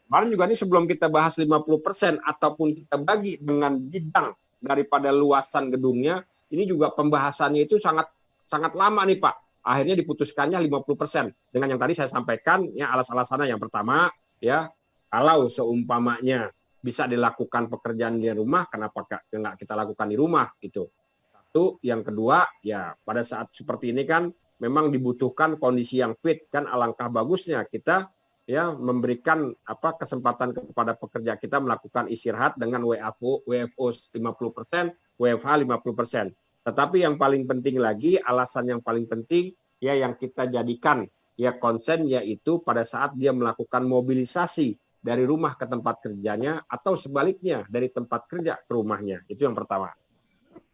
Kemarin juga ini sebelum kita bahas 50% ataupun kita bagi dengan bidang daripada luasan gedungnya, ini juga pembahasannya itu sangat lama nih Pak. Akhirnya diputuskannya 50%. Dengan yang tadi saya sampaikan, ya alas-alasannya yang pertama, ya kalau seumpamanya bisa dilakukan pekerjaan di rumah, kenapa nggak kita lakukan di rumah gitu. Satu, yang kedua, ya pada saat seperti ini kan memang dibutuhkan kondisi yang fit, kan alangkah bagusnya kita ya memberikan kesempatan kepada pekerja kita melakukan istirahat dengan WFO 50%, WFH 50%. Tetapi yang paling penting lagi, alasan yang paling penting ya yang kita jadikan ya konsen, yaitu pada saat dia melakukan mobilisasi dari rumah ke tempat kerjanya atau sebaliknya dari tempat kerja ke rumahnya. Itu yang pertama.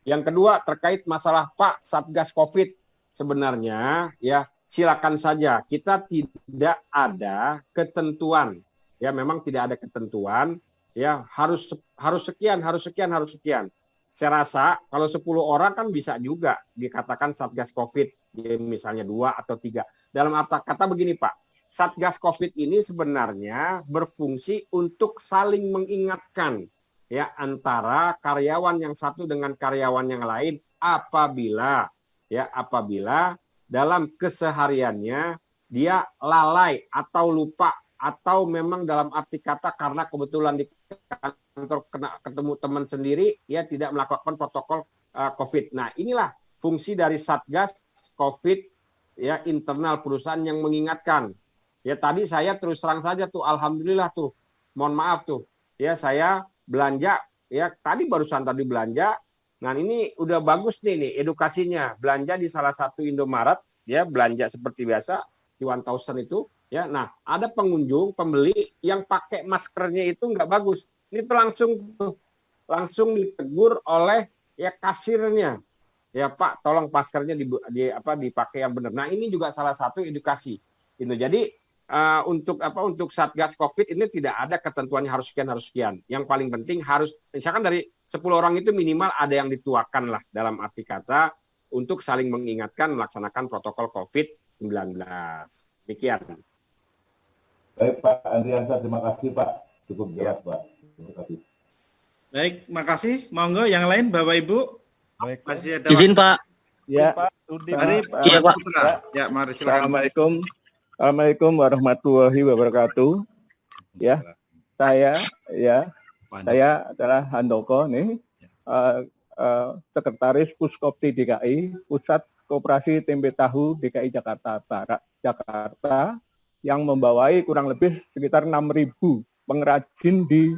Yang kedua terkait masalah Pak Satgas COVID. Sebenarnya ya silakan saja, kita tidak ada ketentuan ya, memang tidak ada ketentuan ya harus sekian. Saya rasa kalau 10 orang kan bisa juga dikatakan Satgas COVID, ya, misalnya 2 atau 3. Dalam arti kata begini Pak, Satgas COVID ini sebenarnya berfungsi untuk saling mengingatkan ya antara karyawan yang satu dengan karyawan yang lain apabila dalam kesehariannya dia lalai atau lupa atau memang dalam arti kata karena kebetulan di kantor ketemu teman sendiri ya tidak melakukan protokol COVID. Nah, inilah fungsi dari Satgas COVID ya internal perusahaan yang mengingatkan. Ya tadi saya terus terang saja tuh alhamdulillah tuh. Mohon maaf tuh. Ya saya belanja ya tadi barusan tadi belanja. Nah, ini udah bagus nih edukasinya. Belanja di salah satu Indomaret ya belanja seperti biasa di 1000 itu ya. Nah, ada pengunjung pembeli yang pakai maskernya itu nggak bagus. Ini tuh langsung ditegur oleh ya kasirnya. Ya Pak, tolong maskernya dipakai yang benar. Nah, ini juga salah satu edukasi. Itu. Jadi untuk Satgas COVID ini tidak ada ketentuannya harus sekian. Yang paling penting harus misalkan dari 10 orang itu minimal ada yang dituakan lah dalam arti kata untuk saling mengingatkan melaksanakan protokol COVID-19. Demikian. Baik Pak Andriansa, terima kasih Pak. Cukup jelas Pak. Terima kasih. Baik, makasih. Monggo yang lain Bapak Ibu. Baik. Masih ada Izin Pak. Ya, Pak. Mari Iya, Pak. Putra. Ya, mari silakan. Assalamualaikum warahmatullahi wabarakatuh. Ya, saya adalah Handoko nih, Sekretaris Puskopti DKI, Pusat Koperasi Tempe Tahu DKI Jakarta Barat, Jakarta, yang membawai kurang lebih sekitar 6.000 pengrajin di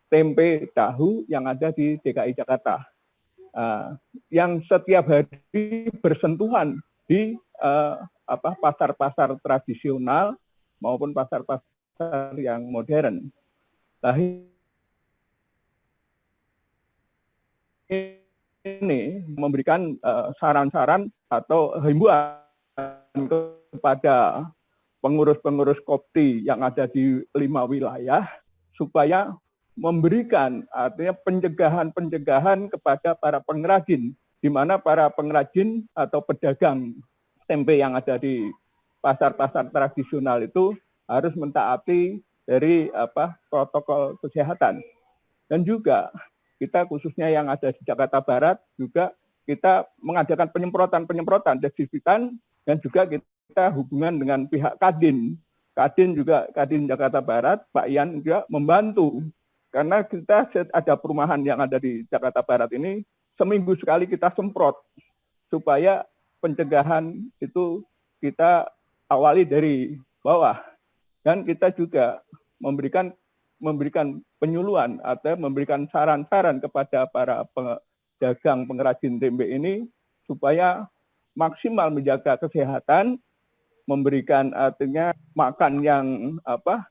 tempe tahu yang ada di DKI Jakarta, yang setiap hari bersentuhan di pasar-pasar tradisional maupun pasar-pasar yang modern. Nah, ini memberikan saran-saran atau himbauan kepada pengurus-pengurus Kopti yang ada di 5 wilayah supaya memberikan artinya pencegahan kepada para pengrajin, di mana para pengrajin atau pedagang tempe yang ada di pasar-pasar tradisional itu harus mentaati dari protokol kesehatan. Dan juga kita khususnya yang ada di Jakarta Barat juga kita mengadakan penyemprotan desinfektan, dan juga kita hubungan dengan pihak Kadin Jakarta Barat, Pak Ian juga membantu, karena kita ada perumahan yang ada di Jakarta Barat ini seminggu sekali kita semprot supaya pencegahan itu kita awali dari bawah, dan kita juga memberikan penyuluhan atau memberikan saran-saran kepada para pedagang pengrajin tempe ini supaya maksimal menjaga kesehatan, memberikan artinya makan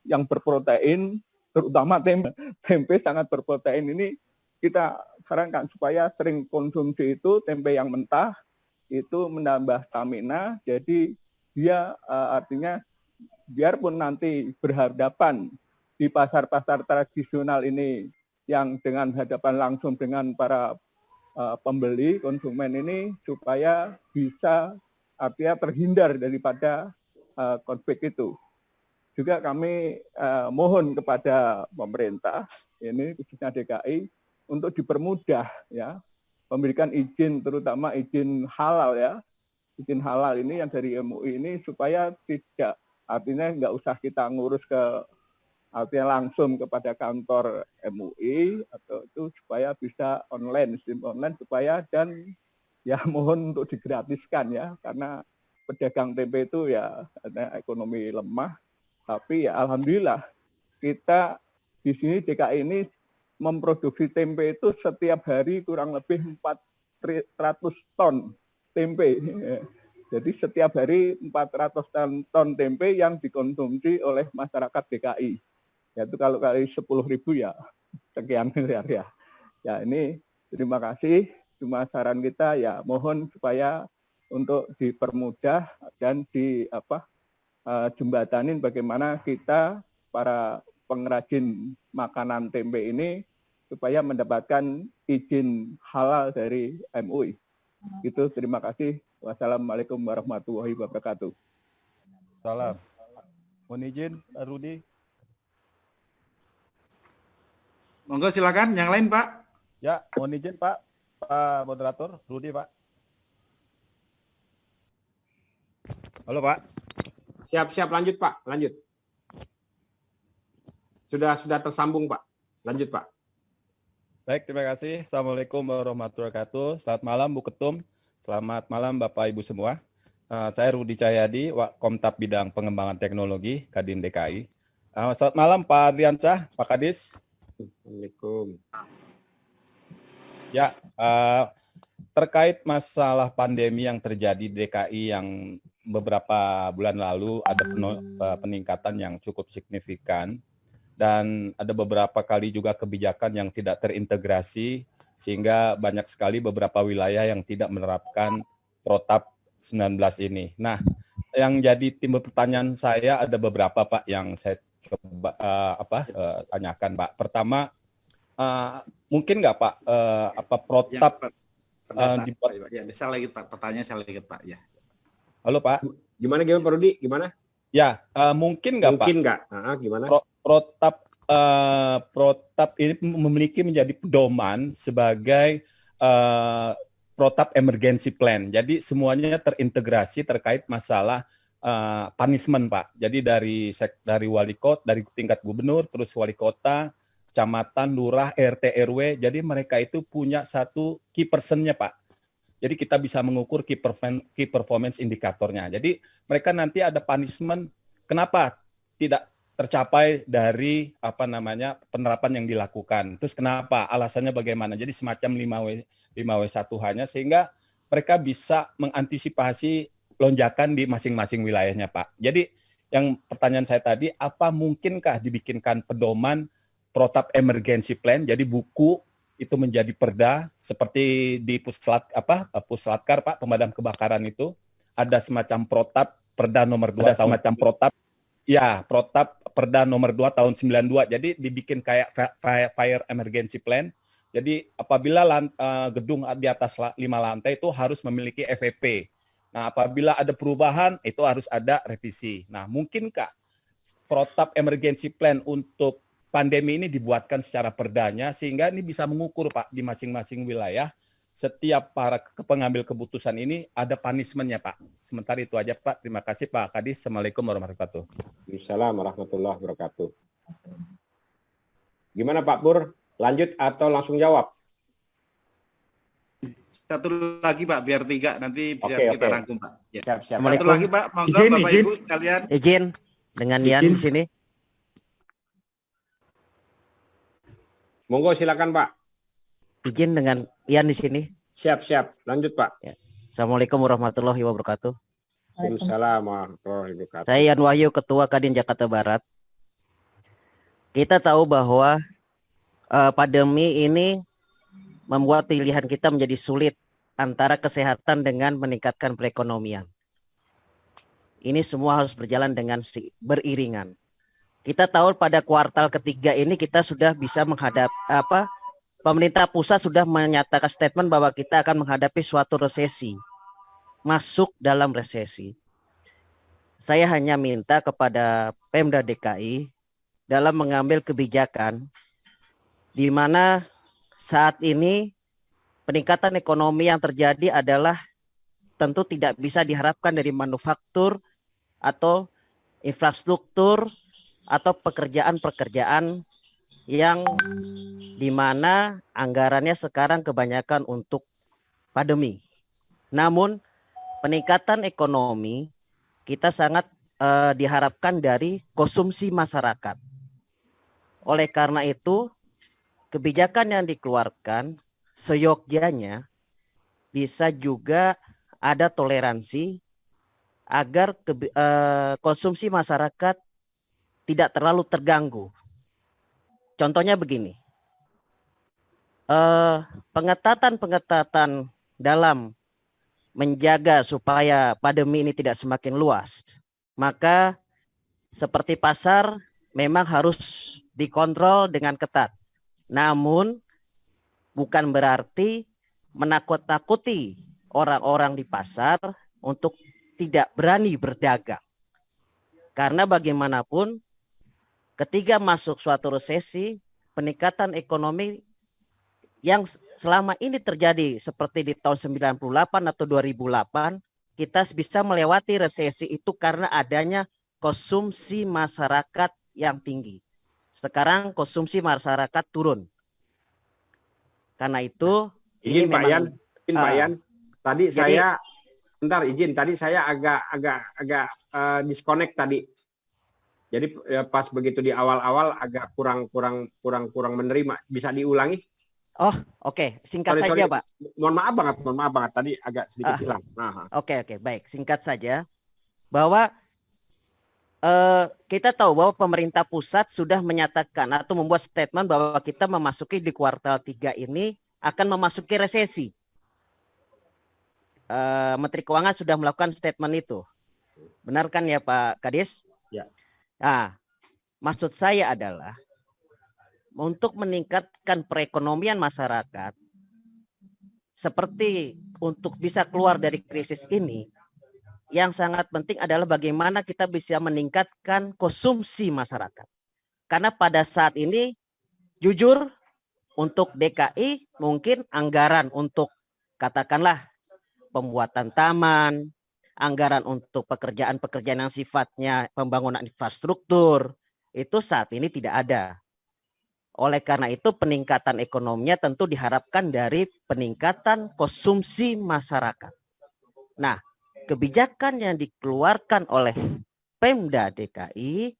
yang berprotein, terutama tempe sangat berprotein. Ini kita sarankan supaya sering konsumsi itu tempe yang mentah, itu menambah stamina, jadi dia artinya biarpun nanti berhadapan di pasar-pasar tradisional ini yang dengan hadapan langsung dengan para pembeli, konsumen ini, supaya bisa artinya terhindar daripada konflik itu. Juga kami mohon kepada pemerintah, ini khususnya DKI, untuk dipermudah ya, memberikan izin, terutama izin halal ya. Izin halal ini yang dari MUI ini supaya tidak, artinya nggak usah kita ngurus artinya langsung kepada kantor MUI, atau itu supaya bisa online, sistem online supaya, dan ya mohon untuk digratiskan ya, karena pedagang tempe itu ya ada ekonomi lemah, tapi ya alhamdulillah kita di sini DKI ini memproduksi tempe itu setiap hari kurang lebih 400 ton tempe. Jadi setiap hari 400 ton tempe yang dikonsumsi oleh masyarakat DKI. Yaitu kalau kali 10.000 ya sekian miliar ya. Ya ini terima kasih. Cuma saran kita ya mohon supaya untuk dipermudah dan jembatanin bagaimana kita para pengrajin makanan tempe ini supaya mendapatkan izin halal dari MUI. Itu terima kasih. Wassalamualaikum warahmatullahi wabarakatuh. Salam. Mohon izin, Pak Rudi. Monggo silakan yang lain Pak. Ya, mohon izin Pak, Pak Moderator, Rudi Pak. Halo Pak. Siap, lanjut Pak, lanjut. Sudah tersambung Pak, lanjut Pak. Baik, terima kasih. Assalamualaikum warahmatullahi wabarakatuh. Selamat malam Bu Ketum, selamat malam Bapak Ibu semua. Saya Rudi Cahyadi, Komtab Bidang Pengembangan Teknologi, Kadin DKI. Selamat malam Pak Adriansyah, Pak Kadis. Assalamualaikum. Ya, terkait masalah pandemi yang terjadi di DKI yang beberapa bulan lalu ada peningkatan yang cukup signifikan dan ada beberapa kali juga kebijakan yang tidak terintegrasi sehingga banyak sekali beberapa wilayah yang tidak menerapkan Protap 19 ini. Nah, yang jadi timbul pertanyaan saya ada beberapa Pak yang saya coba tanyakan Pak. Pertama, mungkin nggak Pak Protap dibuat? Ya, saya lagi Pak, pertanyaan saya lagi Pak. Ya. Halo Pak. Gimana Pak Rudi? Gimana? Ya, mungkin nggak Pak? Mungkin nggak? Gimana? Protap ini memiliki menjadi pedoman sebagai Protap Emergency Plan. Jadi semuanya terintegrasi terkait masalah punishment Pak. Jadi dari wali kota, dari tingkat gubernur, terus wali kota, kecamatan, lurah, RT, RW. Jadi mereka itu punya satu key person-nya Pak. Jadi kita bisa mengukur key performance indikatornya. Jadi mereka nanti ada punishment. Kenapa tidak tercapai dari penerapan yang dilakukan? Terus kenapa? Alasannya bagaimana? Jadi semacam 5W1 hanya sehingga mereka bisa mengantisipasi lonjakan di masing-masing wilayahnya Pak. Jadi yang pertanyaan saya tadi, apa mungkinkah dibikinkan pedoman Protap Emergency Plan? Jadi buku itu menjadi perda seperti di Puslatkar Pak, pemadam kebakaran itu ada semacam Protap Perda nomor 2 tahun semacam Protap Perda nomor 2 tahun 92. Jadi dibikin kayak fire emergency plan. Jadi apabila gedung di atas 5 lantai itu harus memiliki FEP. Nah, apabila ada perubahan itu harus ada revisi. Nah, mungkinkah Protap emergency plan untuk pandemi ini dibuatkan secara perdanya sehingga ini bisa mengukur Pak di masing-masing wilayah setiap para pengambil keputusan ini ada punishment-nya Pak. Sementara itu aja Pak. Terima kasih Pak Kadis. Assalamualaikum warahmatullahi wabarakatuh. Waalaikumsalam warahmatullahi wabarakatuh. Gimana Pak Pur? Lanjut atau langsung jawab? Satu lagi Pak, biar 3 nanti biar kita rangkum Pak. Ya. Siap. Satu lagi Pak, monggo Bapak Ibu sekalian. Izin dengan Yan di sini. Monggo silakan Pak. Izin dengan Yan di sini. Siap. Lanjut Pak. Ya. Assalamualaikum warahmatullahi wabarakatuh. Waalaikumsalam warahmatullahi wabarakatuh. Saya Yan Wahyu, Ketua Kadin Jakarta Barat. Kita tahu bahwa pandemi ini membuat pilihan kita menjadi sulit antara kesehatan dengan meningkatkan perekonomian. Ini semua harus berjalan dengan beriringan. Kita tahu pada kuartal ketiga ini kita sudah bisa pemerintah pusat sudah menyatakan statement bahwa kita akan menghadapi suatu resesi, masuk dalam resesi. Saya hanya minta kepada Pemda DKI dalam mengambil kebijakan di mana saat ini peningkatan ekonomi yang terjadi adalah tentu tidak bisa diharapkan dari manufaktur atau infrastruktur atau pekerjaan-pekerjaan yang dimana anggarannya sekarang kebanyakan untuk pandemi. Namun peningkatan ekonomi kita sangat diharapkan dari konsumsi masyarakat. Oleh karena itu kebijakan yang dikeluarkan seyogyanya bisa juga ada toleransi agar konsumsi masyarakat tidak terlalu terganggu. Contohnya begini, pengetatan dalam menjaga supaya pandemi ini tidak semakin luas, maka seperti pasar memang harus dikontrol dengan ketat. Namun bukan berarti menakut-nakuti orang-orang di pasar untuk tidak berani berdagang. Karena bagaimanapun ketika masuk suatu resesi, peningkatan ekonomi yang selama ini terjadi seperti di tahun 98 atau 2008, kita bisa melewati resesi itu karena adanya konsumsi masyarakat yang tinggi. Sekarang konsumsi masyarakat turun. Karena itu Izin Pak Yan, tadi jadi, saya tadi saya agak disconnect tadi. Jadi pas begitu di awal-awal agak kurang menerima. Bisa diulangi? oh oke, singkat saja Pak. Mohon maaf banget tadi agak sedikit hilang. Oke, baik, singkat saja bahwa kita tahu bahwa pemerintah pusat sudah menyatakan atau membuat statement bahwa kita memasuki di kuartal 3 ini akan memasuki resesi. Menteri Keuangan sudah melakukan statement itu. Benar kan ya Pak Kadis? Ya. Nah, maksud saya adalah untuk meningkatkan perekonomian masyarakat seperti untuk bisa keluar dari krisis ini, yang sangat penting adalah bagaimana kita bisa meningkatkan konsumsi masyarakat. Karena pada saat ini, jujur, untuk DKI mungkin anggaran untuk katakanlah pembuatan taman, anggaran untuk pekerjaan-pekerjaan yang sifatnya pembangunan infrastruktur, itu saat ini tidak ada. Oleh karena itu peningkatan ekonominya tentu diharapkan dari peningkatan konsumsi masyarakat. Nah, kebijakan yang dikeluarkan oleh Pemda DKI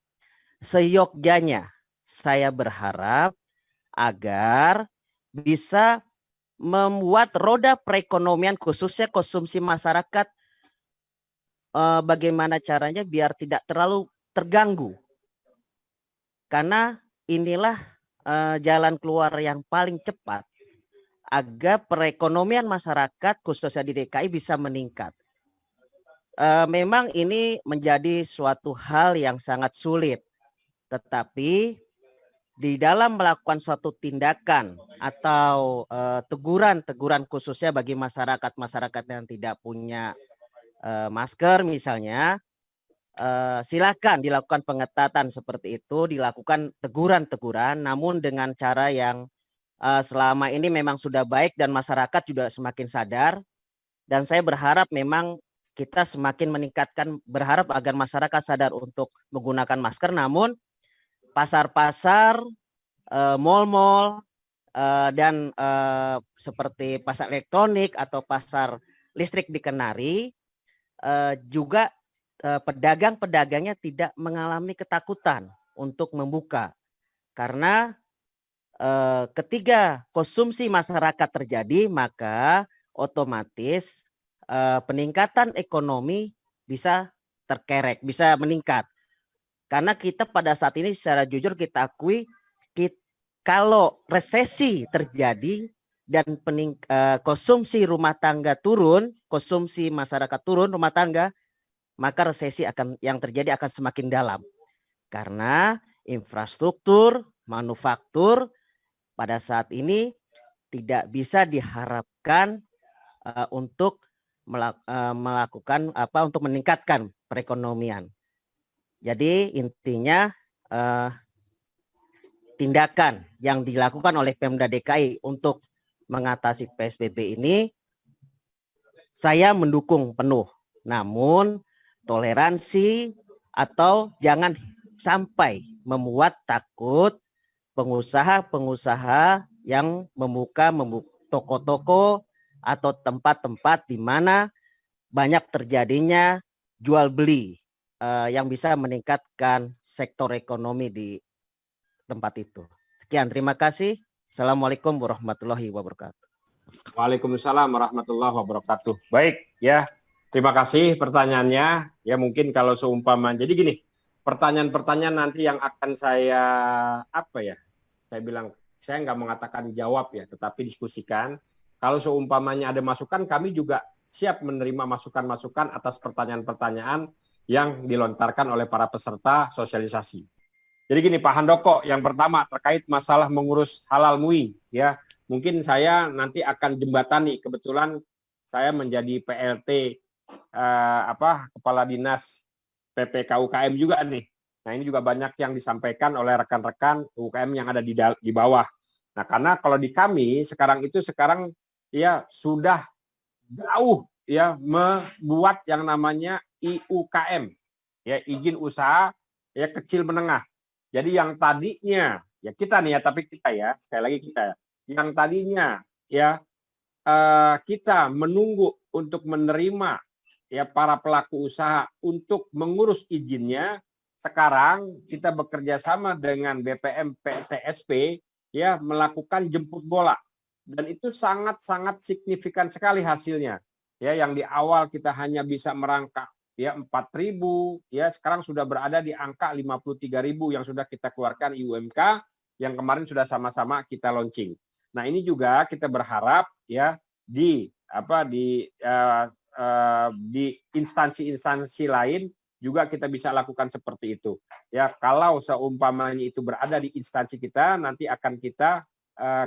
seyogyanya saya berharap agar bisa membuat roda perekonomian khususnya konsumsi masyarakat bagaimana caranya biar tidak terlalu terganggu. Karena inilah jalan keluar yang paling cepat agar perekonomian masyarakat khususnya di DKI bisa meningkat. Memang ini menjadi suatu hal yang sangat sulit, tetapi di dalam melakukan suatu tindakan atau teguran khususnya bagi masyarakat yang tidak punya masker misalnya, silakan dilakukan pengetatan seperti itu, dilakukan teguran-teguran, namun dengan cara yang selama ini memang sudah baik dan masyarakat juga semakin sadar. Dan saya berharap memang kita semakin meningkatkan, berharap agar masyarakat sadar untuk menggunakan masker, namun pasar-pasar, mal-mal, dan seperti pasar elektronik atau pasar listrik di Kenari, juga pedagang-pedagangnya tidak mengalami ketakutan untuk membuka. Karena ketika konsumsi masyarakat terjadi, maka otomatis peningkatan ekonomi bisa terkerek, bisa meningkat. Karena kita pada saat ini secara jujur kita akui, kalau resesi terjadi dan konsumsi rumah tangga turun, konsumsi masyarakat turun, rumah tangga, maka resesi yang terjadi akan semakin dalam. Karena infrastruktur, manufaktur pada saat ini tidak bisa diharapkan untuk melakukan untuk meningkatkan perekonomian. Jadi intinya tindakan yang dilakukan oleh Pemda DKI untuk mengatasi PSBB ini saya mendukung penuh. Namun toleransi atau jangan sampai membuat takut pengusaha-pengusaha yang membuka toko-toko atau tempat-tempat di mana banyak terjadinya jual beli yang bisa meningkatkan sektor ekonomi di tempat itu. Sekian, terima kasih. Assalamualaikum warahmatullahi wabarakatuh. Waalaikumsalam warahmatullahi wabarakatuh. Baik, ya. Terima kasih pertanyaannya. Ya mungkin kalau seumpama, jadi gini, pertanyaan-pertanyaan nanti yang akan saya saya bilang, saya nggak mengatakan jawab ya, tetapi diskusikan. Kalau seumpamanya ada masukan, kami juga siap menerima masukan-masukan atas pertanyaan-pertanyaan yang dilontarkan oleh para peserta sosialisasi. Jadi gini Pak Handoko, yang pertama terkait masalah mengurus halal MUI, ya mungkin saya nanti akan jembatani, kebetulan saya menjadi PLT Kepala Dinas PPKUKM juga nih. Nah, ini juga banyak yang disampaikan oleh rekan-rekan UKM yang ada di bawah. Nah, karena kalau di kami sekarang ya sudah jauh ya membuat yang namanya IUKM, ya izin usaha ya kecil menengah. Jadi yang tadinya ya kita nih ya, tapi kita ya sekali lagi kita ya, yang tadinya ya kita menunggu untuk menerima ya para pelaku usaha untuk mengurus izinnya, sekarang kita bekerja sama dengan BPM PTSP ya melakukan jemput bola, dan itu sangat-sangat signifikan sekali hasilnya. Ya, yang di awal kita hanya bisa merangkak ya 4.000, ya sekarang sudah berada di angka 53.000 yang sudah kita keluarkan IUMK yang kemarin sudah sama-sama kita launching. Nah, ini juga kita berharap ya di instansi-instansi lain juga kita bisa lakukan seperti itu. Ya, kalau seumpamanya itu berada di instansi kita, nanti akan kita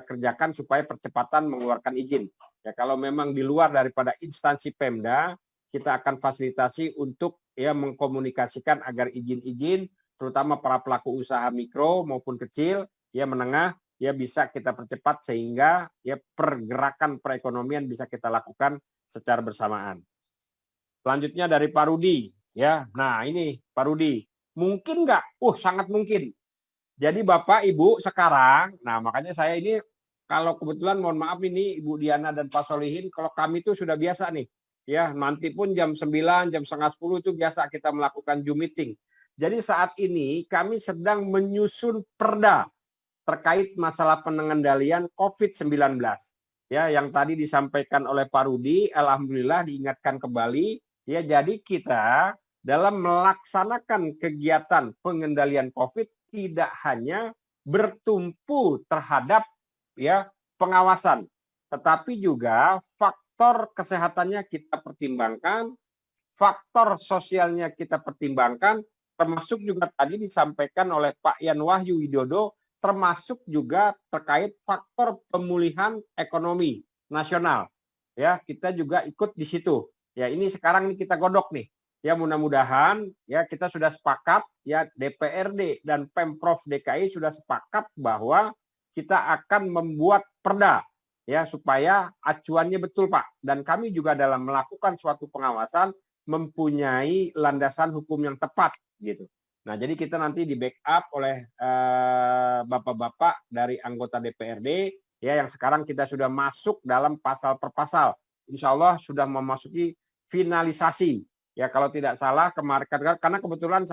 kerjakan supaya percepatan mengeluarkan izin. Ya, kalau memang di luar daripada instansi Pemda, kita akan fasilitasi untuk ya mengkomunikasikan agar izin-izin, terutama para pelaku usaha mikro maupun kecil, ya menengah, ya bisa kita percepat sehingga ya pergerakan perekonomian bisa kita lakukan secara bersamaan. Selanjutnya dari Pak Rudi, ya. Nah, ini Pak Rudi, mungkin nggak? Sangat mungkin. Jadi Bapak Ibu sekarang, nah makanya saya ini kalau kebetulan mohon maaf ini Ibu Diana dan Pak Solihin, kalau kami itu sudah biasa nih, ya nanti pun jam 9, jam setengah 10 itu biasa kita melakukan Zoom meeting. Jadi saat ini kami sedang menyusun perda terkait masalah pengendalian COVID-19. Ya, yang tadi disampaikan oleh Pak Rudi, alhamdulillah diingatkan kembali, ya jadi kita dalam melaksanakan kegiatan pengendalian COVID tidak hanya bertumpu terhadap ya pengawasan, tetapi juga faktor kesehatannya kita pertimbangkan, faktor sosialnya kita pertimbangkan, termasuk juga tadi disampaikan oleh Pak Yan Wahyu Widodo, termasuk juga terkait faktor pemulihan ekonomi nasional. Ya, kita juga ikut di situ. Ya, ini sekarang ini kita godok nih. Ya, mudah-mudahan ya kita sudah sepakat ya DPRD dan Pemprov DKI sudah sepakat bahwa kita akan membuat perda ya supaya acuannya betul, Pak. Dan kami juga dalam melakukan suatu pengawasan mempunyai landasan hukum yang tepat gitu. Nah, jadi kita nanti di backup oleh bapak-bapak dari anggota DPRD ya yang sekarang kita sudah masuk dalam pasal per pasal. Insya Allah sudah memasuki finalisasi. Ya, kalau tidak salah kemarin karena kebetulan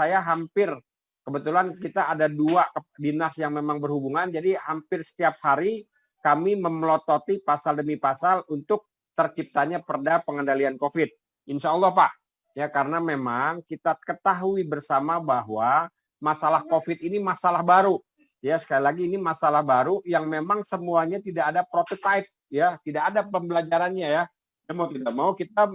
kebetulan kita ada 2 dinas yang memang berhubungan, jadi hampir setiap hari kami memelototi pasal demi pasal untuk terciptanya perda pengendalian COVID. Insya Allah, Pak. Ya, karena memang kita ketahui bersama bahwa masalah COVID ini masalah baru. Ya, sekali lagi ini masalah baru yang memang semuanya tidak ada prototype, ya, tidak ada pembelajarannya ya. Mau tidak mau kita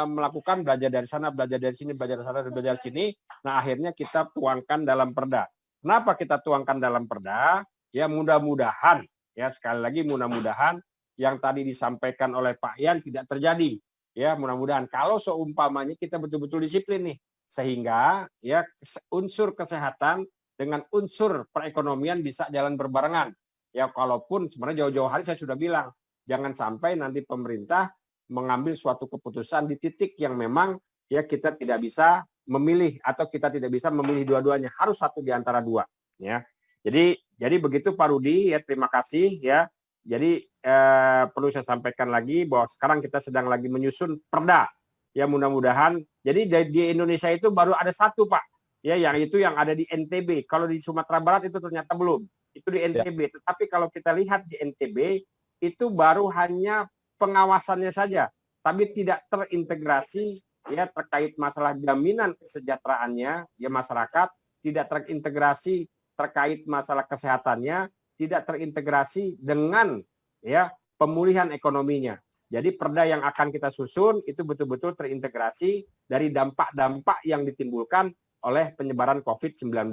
melakukan belajar dari sana, belajar dari sini, belajar dari sana, belajar dari sini. Nah, akhirnya kita tuangkan dalam perda. Kenapa kita tuangkan dalam perda? Ya, mudah-mudahan, ya sekali lagi mudah-mudahan yang tadi disampaikan oleh Pak Yan tidak terjadi. Ya, mudah-mudahan kalau seumpamanya kita betul-betul disiplin nih, sehingga ya unsur kesehatan dengan unsur perekonomian bisa jalan berbarengan. Ya, kalaupun sebenarnya jauh-jauh hari saya sudah bilang, jangan sampai nanti pemerintah mengambil suatu keputusan di titik yang memang ya kita tidak bisa memilih atau kita tidak bisa memilih dua-duanya, harus satu di antara dua. Ya, jadi begitu Pak Rudi. Ya, terima kasih ya. Jadi perlu saya sampaikan lagi bahwa sekarang kita sedang lagi menyusun perda. Ya, mudah-mudahan. Jadi di Indonesia itu baru ada 1, Pak. Ya, yang ada di NTB. Kalau di Sumatera Barat itu ternyata belum. Itu di NTB. Ya. Tetapi kalau kita lihat di NTB itu baru hanya pengawasannya saja, tapi tidak terintegrasi ya terkait masalah jaminan kesejahteraannya ya masyarakat, tidak terintegrasi terkait masalah kesehatannya, tidak terintegrasi dengan ya pemulihan ekonominya. Jadi perda yang akan kita susun itu betul-betul terintegrasi dari dampak-dampak yang ditimbulkan oleh penyebaran COVID-19.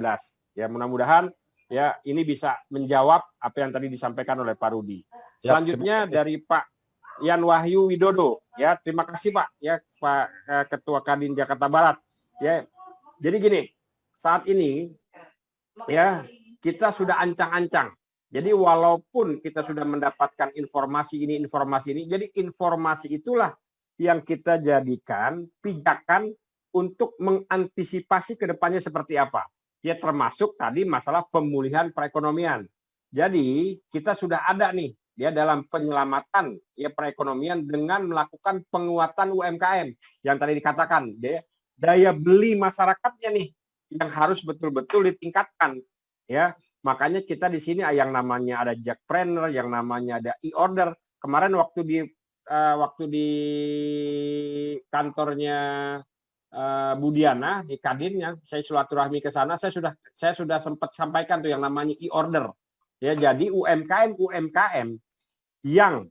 Ya, mudah-mudahan ya ini bisa menjawab apa yang tadi disampaikan oleh Pak Rudi. Selanjutnya dari Pak Yan Wahyu Widodo. Ya, terima kasih Pak ya Pak Ketua Kadin Jakarta Barat. Ya. Jadi gini, saat ini ya kita sudah ancang-ancang. Jadi walaupun kita sudah mendapatkan informasi ini, jadi informasi itulah yang kita jadikan pijakan untuk mengantisipasi ke depannya seperti apa. Ya termasuk tadi masalah pemulihan perekonomian. Jadi kita sudah ada nih ya dalam penyelamatan ya perekonomian dengan melakukan penguatan UMKM yang tadi dikatakan daya beli masyarakatnya nih yang harus betul-betul ditingkatkan ya. Makanya kita di sini yang namanya ada Jackpreneur, yang namanya ada e-order. Kemarin waktu di kantornya Budiana di Kadin, saya silaturahmi ke sana, saya sudah sempat sampaikan tuh yang namanya e-order. Ya, jadi UMKM yang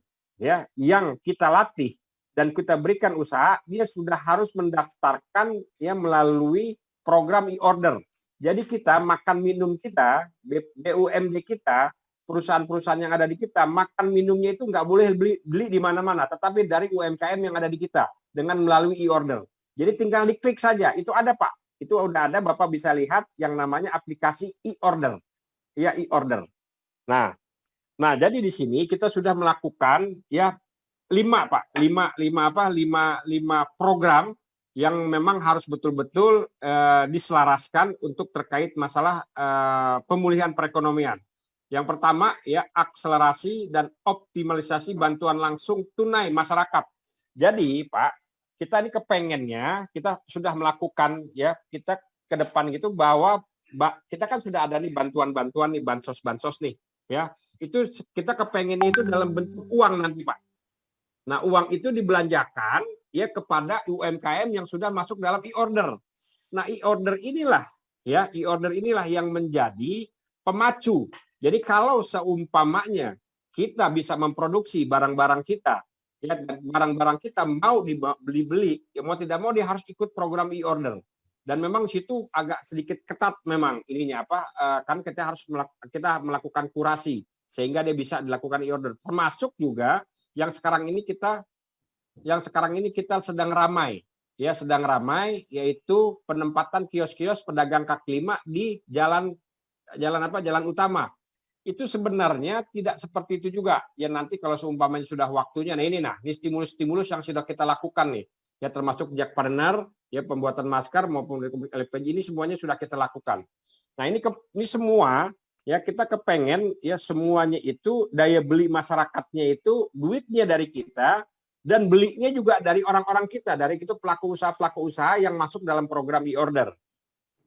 kita latih dan kita berikan usaha, dia sudah harus mendaftarkan ya melalui program e-order. Jadi kita makan minum kita, BUMD kita, perusahaan-perusahaan yang ada di kita, makan minumnya itu nggak boleh beli di mana-mana, tetapi dari UMKM yang ada di kita dengan melalui e-order. Jadi tinggal diklik saja, itu ada Pak, itu udah ada, Bapak bisa lihat yang namanya aplikasi e-order, ya e-order. Nah, jadi di sini kita sudah melakukan ya 5 program yang memang harus betul-betul diselaraskan untuk terkait masalah pemulihan perekonomian. Yang pertama ya akselerasi dan optimalisasi bantuan langsung tunai masyarakat. Jadi Pak, kita ini kepengennya kita sudah melakukan ya kita ke depan gitu bahwa kita kan sudah ada nih bantuan-bantuan nih bansos nih ya. Itu kita kepengennya itu dalam bentuk uang nanti Pak. Nah, uang itu dibelanjakan ya kepada UMKM yang sudah masuk dalam e-order. Nah, e-order inilah yang menjadi pemacu. Jadi kalau seumpamanya kita bisa memproduksi barang-barang kita, ya barang-barang kita mau dibeli, ya mau tidak mau dia harus ikut program e-order. Dan memang situ agak sedikit ketat memang ininya kan kita harus melakukan kurasi sehingga dia bisa dilakukan e-order. Termasuk juga yang sekarang ini kita sedang ramai yaitu penempatan kios-kios pedagang kaki lima di jalan utama. Itu sebenarnya tidak seperti itu juga. Ya nanti kalau seumpamanya sudah waktunya, ini stimulus-stimulus yang sudah kita lakukan nih. Ya termasuk Jackpreneur, ya pembuatan masker maupun LPG ini semuanya sudah kita lakukan. Nah, ini semua ya kita kepengen ya semuanya itu daya beli masyarakatnya itu duitnya dari kita dan belinya juga dari orang-orang kita, dari itu pelaku usaha yang masuk dalam program e-order.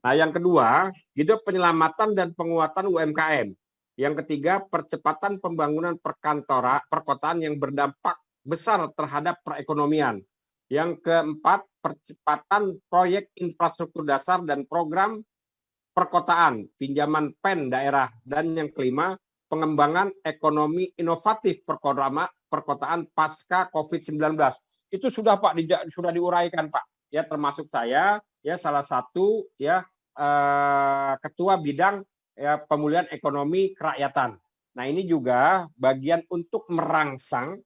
Nah, yang kedua, itu penyelamatan dan penguatan UMKM. Yang ketiga, percepatan pembangunan perkotaan yang berdampak besar terhadap perekonomian. Yang keempat, percepatan proyek infrastruktur dasar dan program perkotaan, pinjaman PEN daerah. Dan yang kelima, pengembangan ekonomi inovatif perkotaan pasca COVID-19. Itu sudah Pak, sudah diuraikan Pak. Ya termasuk saya, ya salah satu ya ketua bidang ya pemulihan ekonomi kerakyatan. Nah ini juga bagian untuk merangsang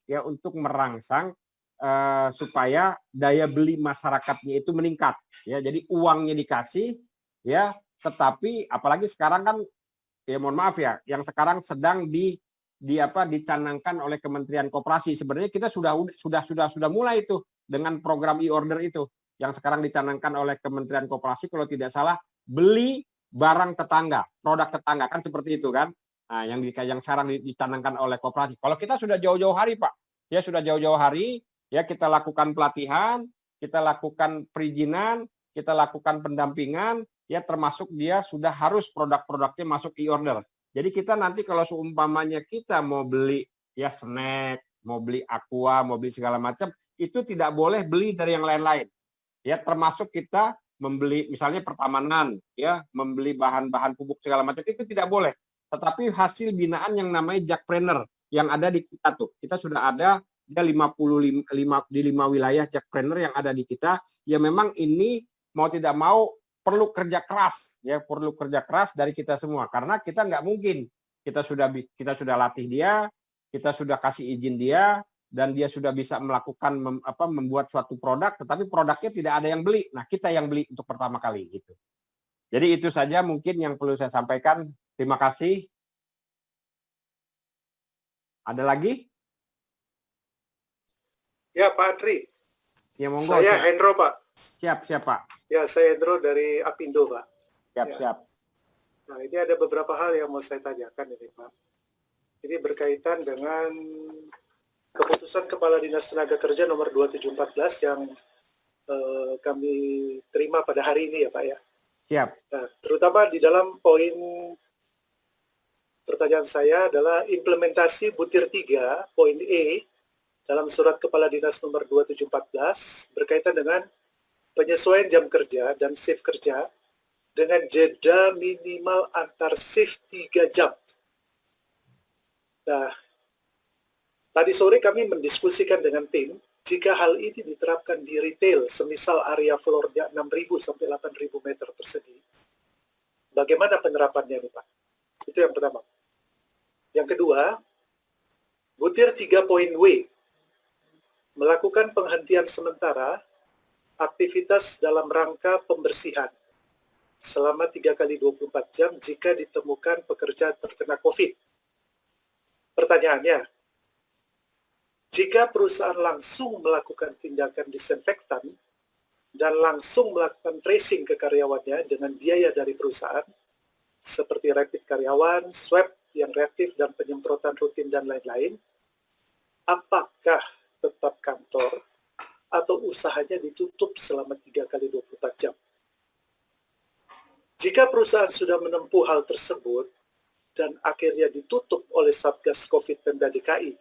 supaya daya beli masyarakatnya itu meningkat. Ya jadi uangnya dikasih, ya tetapi apalagi sekarang kan ya mohon maaf ya, yang sekarang sedang dicanangkan oleh Kementerian Koperasi. Sebenarnya kita sudah mulai itu dengan program e-order itu yang sekarang dicanangkan oleh Kementerian Koperasi kalau tidak salah beli barang tetangga, produk tetangga kan seperti itu kan. Nah, yang sekarang dicanangkan oleh Koperasi. Kalau kita sudah jauh-jauh hari Pak, ya sudah jauh-jauh hari ya kita lakukan pelatihan, kita lakukan perizinan, kita lakukan pendampingan, ya termasuk dia sudah harus produk-produknya masuk e-order. Jadi kita nanti kalau seumpamanya kita mau beli ya snack, mau beli aqua, mau beli segala macam, itu tidak boleh beli dari yang lain-lain. Ya termasuk kita membeli misalnya pertamanan, ya membeli bahan-bahan pupuk segala macam itu tidak boleh. Tetapi hasil binaan yang namanya Jackpreneur yang ada di kita tuh, kita sudah ada di 5 wilayah Jackpreneur yang ada di kita. Ya memang ini mau tidak mau perlu kerja keras dari kita semua karena kita nggak mungkin kita sudah latih dia, kita sudah kasih izin dia dan dia sudah bisa melakukan membuat suatu produk tetapi produknya tidak ada yang beli. Nah, kita yang beli untuk pertama kali gitu. Jadi itu saja mungkin yang perlu saya sampaikan. Terima kasih. Ada lagi? Ya, Pak Andri. Ya, monggo. Saya Hendro, Pak. Siap, Pak. Ya, saya Hendro dari Apindo, Pak. Siap. Nah, ini ada beberapa hal yang mau saya tanyakan ini, Pak. Ini berkaitan dengan keputusan Kepala Dinas Tenaga Kerja nomor 2714 yang kami terima pada hari ini ya, Pak ya. Siap. Nah, terutama di dalam poin pertanyaan saya adalah implementasi butir 3, poin E, dalam surat Kepala Dinas nomor 2714 berkaitan dengan penyesuaian jam kerja dan shift kerja dengan jeda minimal antar shift 3 jam. Nah, tadi sore kami mendiskusikan dengan tim, jika hal ini diterapkan di retail, semisal area floor-nya 6.000 sampai 8.000 meter persegi, bagaimana penerapannya nih Pak? Itu yang pertama. Yang kedua, butir 3 poin W, melakukan penghentian sementara aktivitas dalam rangka pembersihan selama 3 kali 24 jam jika ditemukan pekerja terkena COVID. Pertanyaannya, jika perusahaan langsung melakukan tindakan disinfektan dan langsung melakukan tracing ke karyawannya dengan biaya dari perusahaan, seperti rapid karyawan, swab yang reaktif, dan penyemprotan rutin dan lain-lain, apakah tetap kantor atau usahanya ditutup selama 3 kali 24 jam? Jika perusahaan sudah menempuh hal tersebut dan akhirnya ditutup oleh Satgas COVID Pemda DKI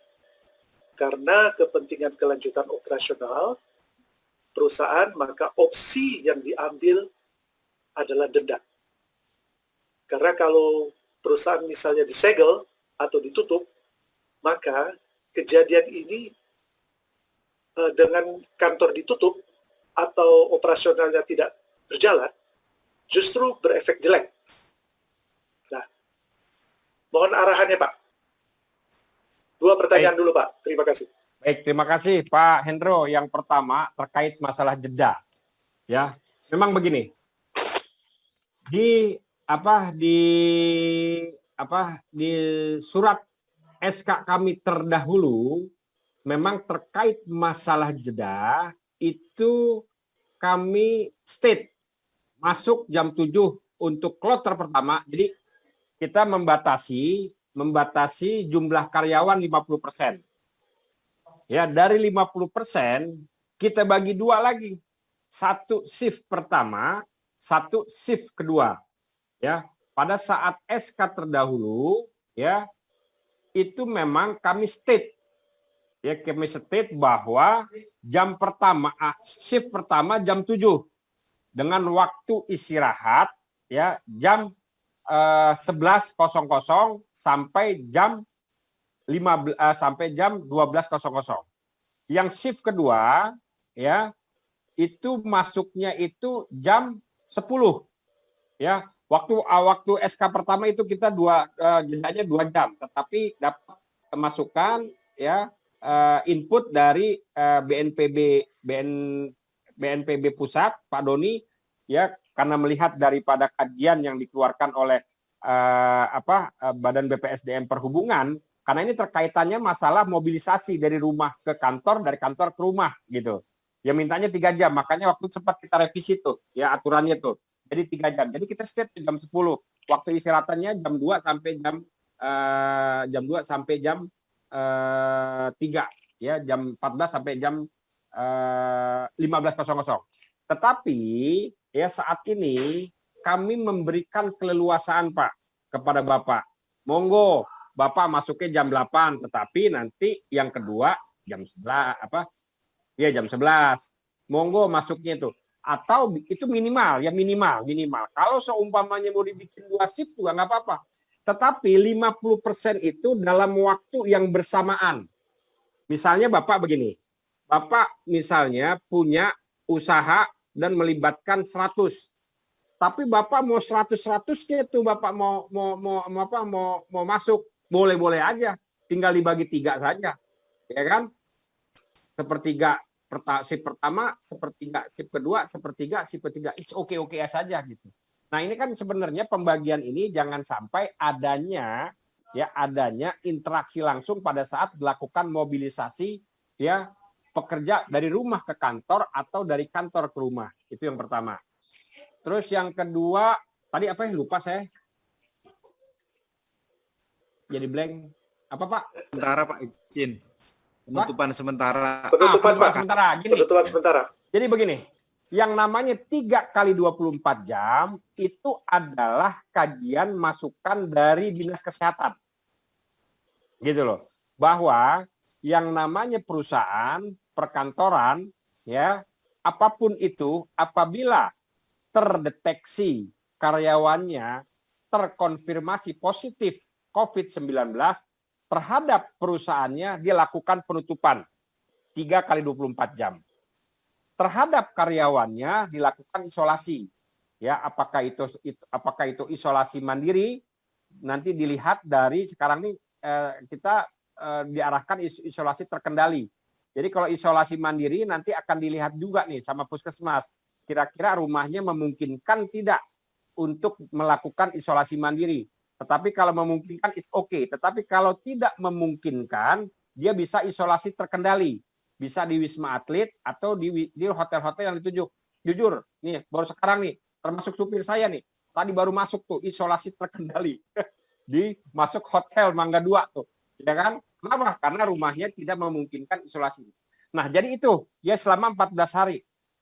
karena kepentingan kelanjutan operasional perusahaan, maka opsi yang diambil adalah denda. Karena kalau perusahaan misalnya disegel atau ditutup, maka kejadian ini dengan kantor ditutup atau operasionalnya tidak berjalan, justru berefek jelek. Nah, mohon arahannya Pak. 2 pertanyaan dulu Pak, terima kasih. Baik, terima kasih Pak Hendro. Yang pertama terkait masalah jeda. Ya, memang begini. Di surat SK kami terdahulu memang terkait masalah jeda itu kami state masuk jam 7 untuk kloter pertama. Jadi kita membatasi jumlah karyawan 50%. Ya, dari 50% kita bagi 2 lagi. 1 shift pertama, 1 shift kedua. Ya, pada saat SK terdahulu ya itu memang kami state bahwa jam pertama shift pertama jam 7 dengan waktu istirahat ya jam 11.00 sampai jam 12.00. Yang shift kedua ya itu masuknya itu jam 10 ya. Waktu SK pertama itu kita jedanya 2 jam, tetapi dapat masukan ya input dari BNPB pusat Pak Doni ya, karena melihat daripada kajian yang dikeluarkan oleh Badan BPSDM Perhubungan, karena ini terkaitannya masalah mobilisasi dari rumah ke kantor, dari kantor ke rumah gitu. Ya mintanya 3 jam, makanya waktu sempat kita revisi tuh ya aturannya tuh. Jadi 3 jam. Jadi kita state jam 10. Waktu istirahatannya jam 2 sampai jam 3 ya, jam 14 sampai jam 15.00. Tetapi ya saat ini kami memberikan keleluasaan Pak kepada Bapak. Monggo Bapak masuknya jam 8, tetapi nanti yang kedua jam 11 jam 11. Monggo masuknya itu. Atau itu minimal. Kalau seumpamanya mau dibikin 2 shift juga nggak apa-apa. Tetapi 50% itu dalam waktu yang bersamaan. Misalnya Bapak begini. Bapak misalnya punya usaha dan melibatkan 100. Tapi Bapak mau 100-100-nya itu Bapak mau masuk, boleh-boleh aja. Tinggal dibagi 3 saja. Ya kan? Sepertiga shift pertama, sepertiga shift kedua, sepertiga shift ketiga. It's okay saja gitu. Nah, ini kan sebenarnya pembagian ini jangan sampai adanya interaksi langsung pada saat dilakukan mobilisasi ya pekerja dari rumah ke kantor atau dari kantor ke rumah. Itu yang pertama. Terus yang kedua, tadi apa ya? Lupa saya. Jadi blank. Apa, Pak? Sementara Pak izin. Penutupan sementara. Penutupan, Pak. Sementara. Gini. Penutupan sementara. Jadi begini, yang namanya 3 kali 24 jam itu adalah kajian masukan dari Dinas Kesehatan. Gitu loh. Bahwa yang namanya perusahaan, perkantoran, ya, apapun itu, apabila terdeteksi karyawannya terkonfirmasi positif COVID-19 terhadap perusahaannya, dia lakukan penutupan 3 kali 24 jam. Terhadap karyawannya dilakukan isolasi. Ya, apakah itu isolasi mandiri, nanti dilihat dari sekarang ini kita diarahkan isolasi terkendali. Jadi kalau isolasi mandiri nanti akan dilihat juga nih sama puskesmas. Kira-kira rumahnya memungkinkan tidak untuk melakukan isolasi mandiri. Tetapi kalau memungkinkan it's okay. Tetapi kalau tidak memungkinkan, dia bisa isolasi terkendali. Bisa di Wisma Atlet atau di hotel-hotel yang ditunjuk. Jujur, nih baru sekarang nih, termasuk supir saya nih, tadi baru masuk tuh isolasi terkendali di masuk hotel Mangga 2 tuh, ya kan? Kenapa? Karena rumahnya tidak memungkinkan isolasi. Nah, jadi itu ya selama 14 hari.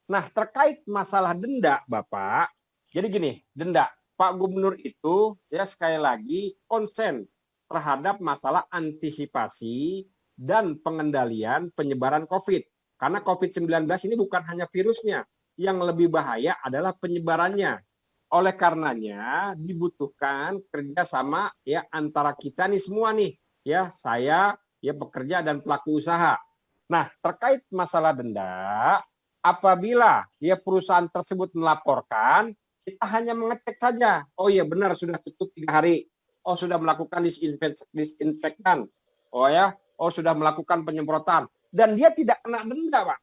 Nah, terkait masalah denda, Bapak, jadi gini, denda Pak Gubernur itu ya sekali lagi konsen terhadap masalah antisipasi dan pengendalian penyebaran COVID. Karena COVID-19 ini bukan hanya virusnya, yang lebih bahaya adalah penyebarannya. Oleh karenanya dibutuhkan kerjasama ya antara kita nih semua nih, ya saya, ya pekerja dan pelaku usaha. Nah, terkait masalah denda, apabila ya perusahaan tersebut melaporkan, kita hanya mengecek saja. Oh iya benar sudah tutup 3 hari. Oh sudah melakukan disinfektan. Oh ya, oh sudah melakukan penyemprotan. Dan dia tidak kena denda, Pak.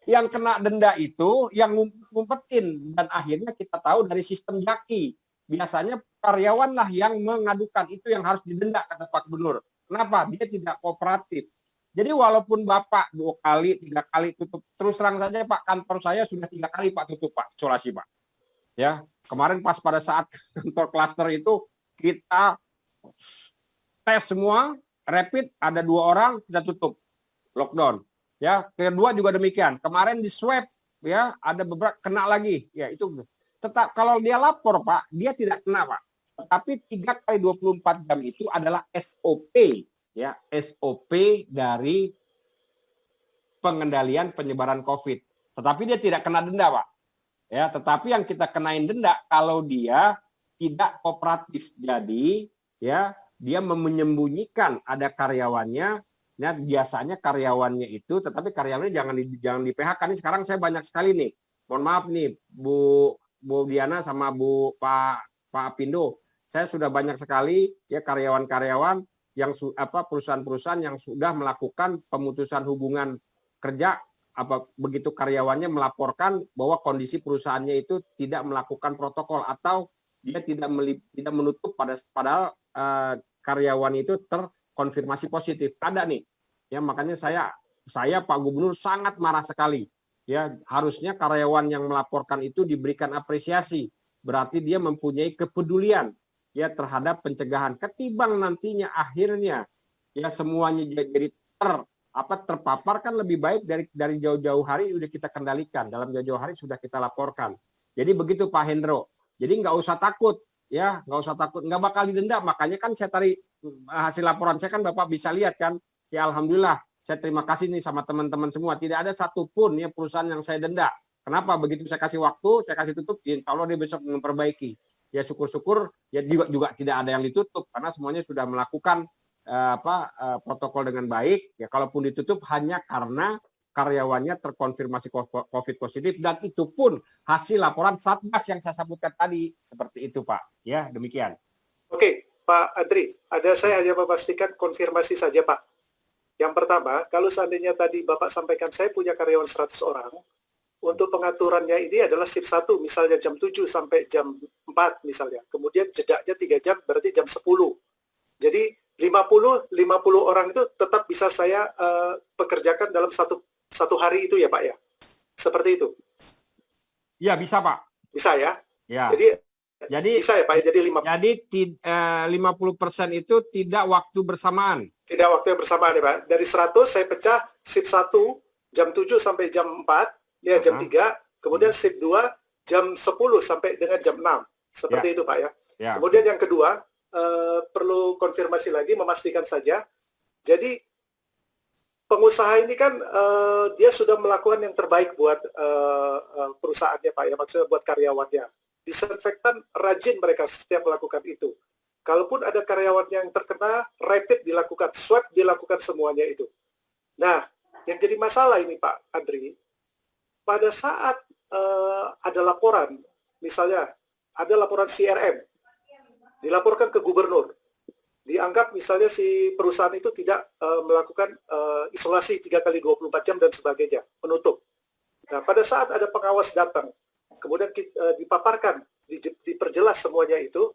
Yang kena denda itu yang ngumpetin, dan akhirnya kita tahu dari sistem Jaki. Biasanya karyawanlah yang mengadukan, itu yang harus didenda kata Pak Gubernur. Kenapa? Dia tidak kooperatif. Jadi walaupun Bapak 2 kali, 3 kali tutup, terus terang saja Pak, kantor saya sudah 3 kali Pak tutup Pak, isolasi Pak. Ya, kemarin pas pada saat kantor klaster itu kita tes semua, rapid ada 2 orang kita tutup, lockdown. Ya, kedua juga demikian. Kemarin di swab ya ada beberapa kena lagi. Ya itu tetap kalau dia lapor Pak, dia tidak kena Pak. Tetapi 3 kali 24 jam itu adalah SOP ya, SOP dari pengendalian penyebaran COVID. Tetapi dia tidak kena denda Pak. Ya, tetapi yang kita kenain denda kalau dia tidak kooperatif. Jadi ya dia menyembunyikan ada karyawannya. Nah, biasanya karyawannya itu, tetapi karyawannya jangan di PHK. Nih sekarang saya banyak sekali nih. Mohon maaf nih, Bu Diana sama Pak Apindo. Saya sudah banyak sekali ya karyawan-karyawan yang perusahaan-perusahaan yang sudah melakukan pemutusan hubungan kerja. Begitu karyawannya melaporkan bahwa kondisi perusahaannya itu tidak melakukan protokol atau dia tidak menutup padahal karyawan itu terkonfirmasi positif. Ada nih. Ya makanya saya Pak Gubernur sangat marah sekali. Ya, harusnya karyawan yang melaporkan itu diberikan apresiasi. Berarti dia mempunyai kepedulian ya terhadap pencegahan. Ketimbang nantinya akhirnya ya semuanya jadi terpapar, kan lebih baik dari jauh-jauh hari sudah kita kendalikan. Dalam jauh-jauh hari sudah kita laporkan. Jadi begitu Pak Hendro. Jadi nggak usah takut. Ya, nggak usah takut, nggak bakal didenda. Makanya kan saya tarik hasil laporan saya kan Bapak bisa lihat kan. Ya alhamdulillah, saya terima kasih nih sama teman-teman semua. Tidak ada satupun ya perusahaan yang saya denda. Kenapa? Begitu saya kasih waktu, saya kasih tutup, insya Allah dia besok memperbaiki. Ya syukur-syukur ya juga tidak ada yang ditutup karena semuanya sudah melakukan protokol dengan baik. Ya kalaupun ditutup hanya karena karyawannya terkonfirmasi COVID positif, dan itu pun hasil laporan Satgas yang saya sebutkan tadi. Seperti itu Pak. Ya demikian. Oke, Pak Andri, saya hanya memastikan konfirmasi saja Pak. Yang pertama, kalau seandainya tadi Bapak sampaikan saya punya karyawan 100 orang, untuk pengaturannya ini adalah shift 1, misalnya jam 7 sampai jam 4 misalnya. Kemudian jedanya 3 jam, berarti jam 10. Jadi 50 orang itu tetap bisa saya pekerjakan dalam satu hari itu ya Pak ya? Seperti itu? Ya bisa Pak. Bisa ya? Ya. Jadi bisa ya Pak, jadi 50% itu tidak waktu bersamaan. Tidak waktu yang bersamaan ya Pak. Dari 100 saya pecah shift 1 jam 7 sampai jam 4, ya jam 3, kemudian shift 2 jam 10 sampai dengan jam 6. Seperti itu Pak ya. Kemudian yang kedua, perlu konfirmasi lagi, memastikan saja. Jadi pengusaha ini kan dia sudah melakukan yang terbaik buat perusahaannya Pak ya, maksudnya buat karyawannya. Disinfektan rajin mereka setiap melakukan itu. Kalaupun ada karyawan yang terkena, rapid dilakukan, swab dilakukan semuanya itu. Nah, yang jadi masalah ini Pak Andri, pada saat ada laporan, misalnya ada laporan CRM, dilaporkan ke gubernur, dianggap misalnya si perusahaan itu tidak melakukan isolasi 3x24 jam dan sebagainya, menutup. Nah, pada saat ada pengawas datang, kemudian dipaparkan, diperjelas semuanya itu,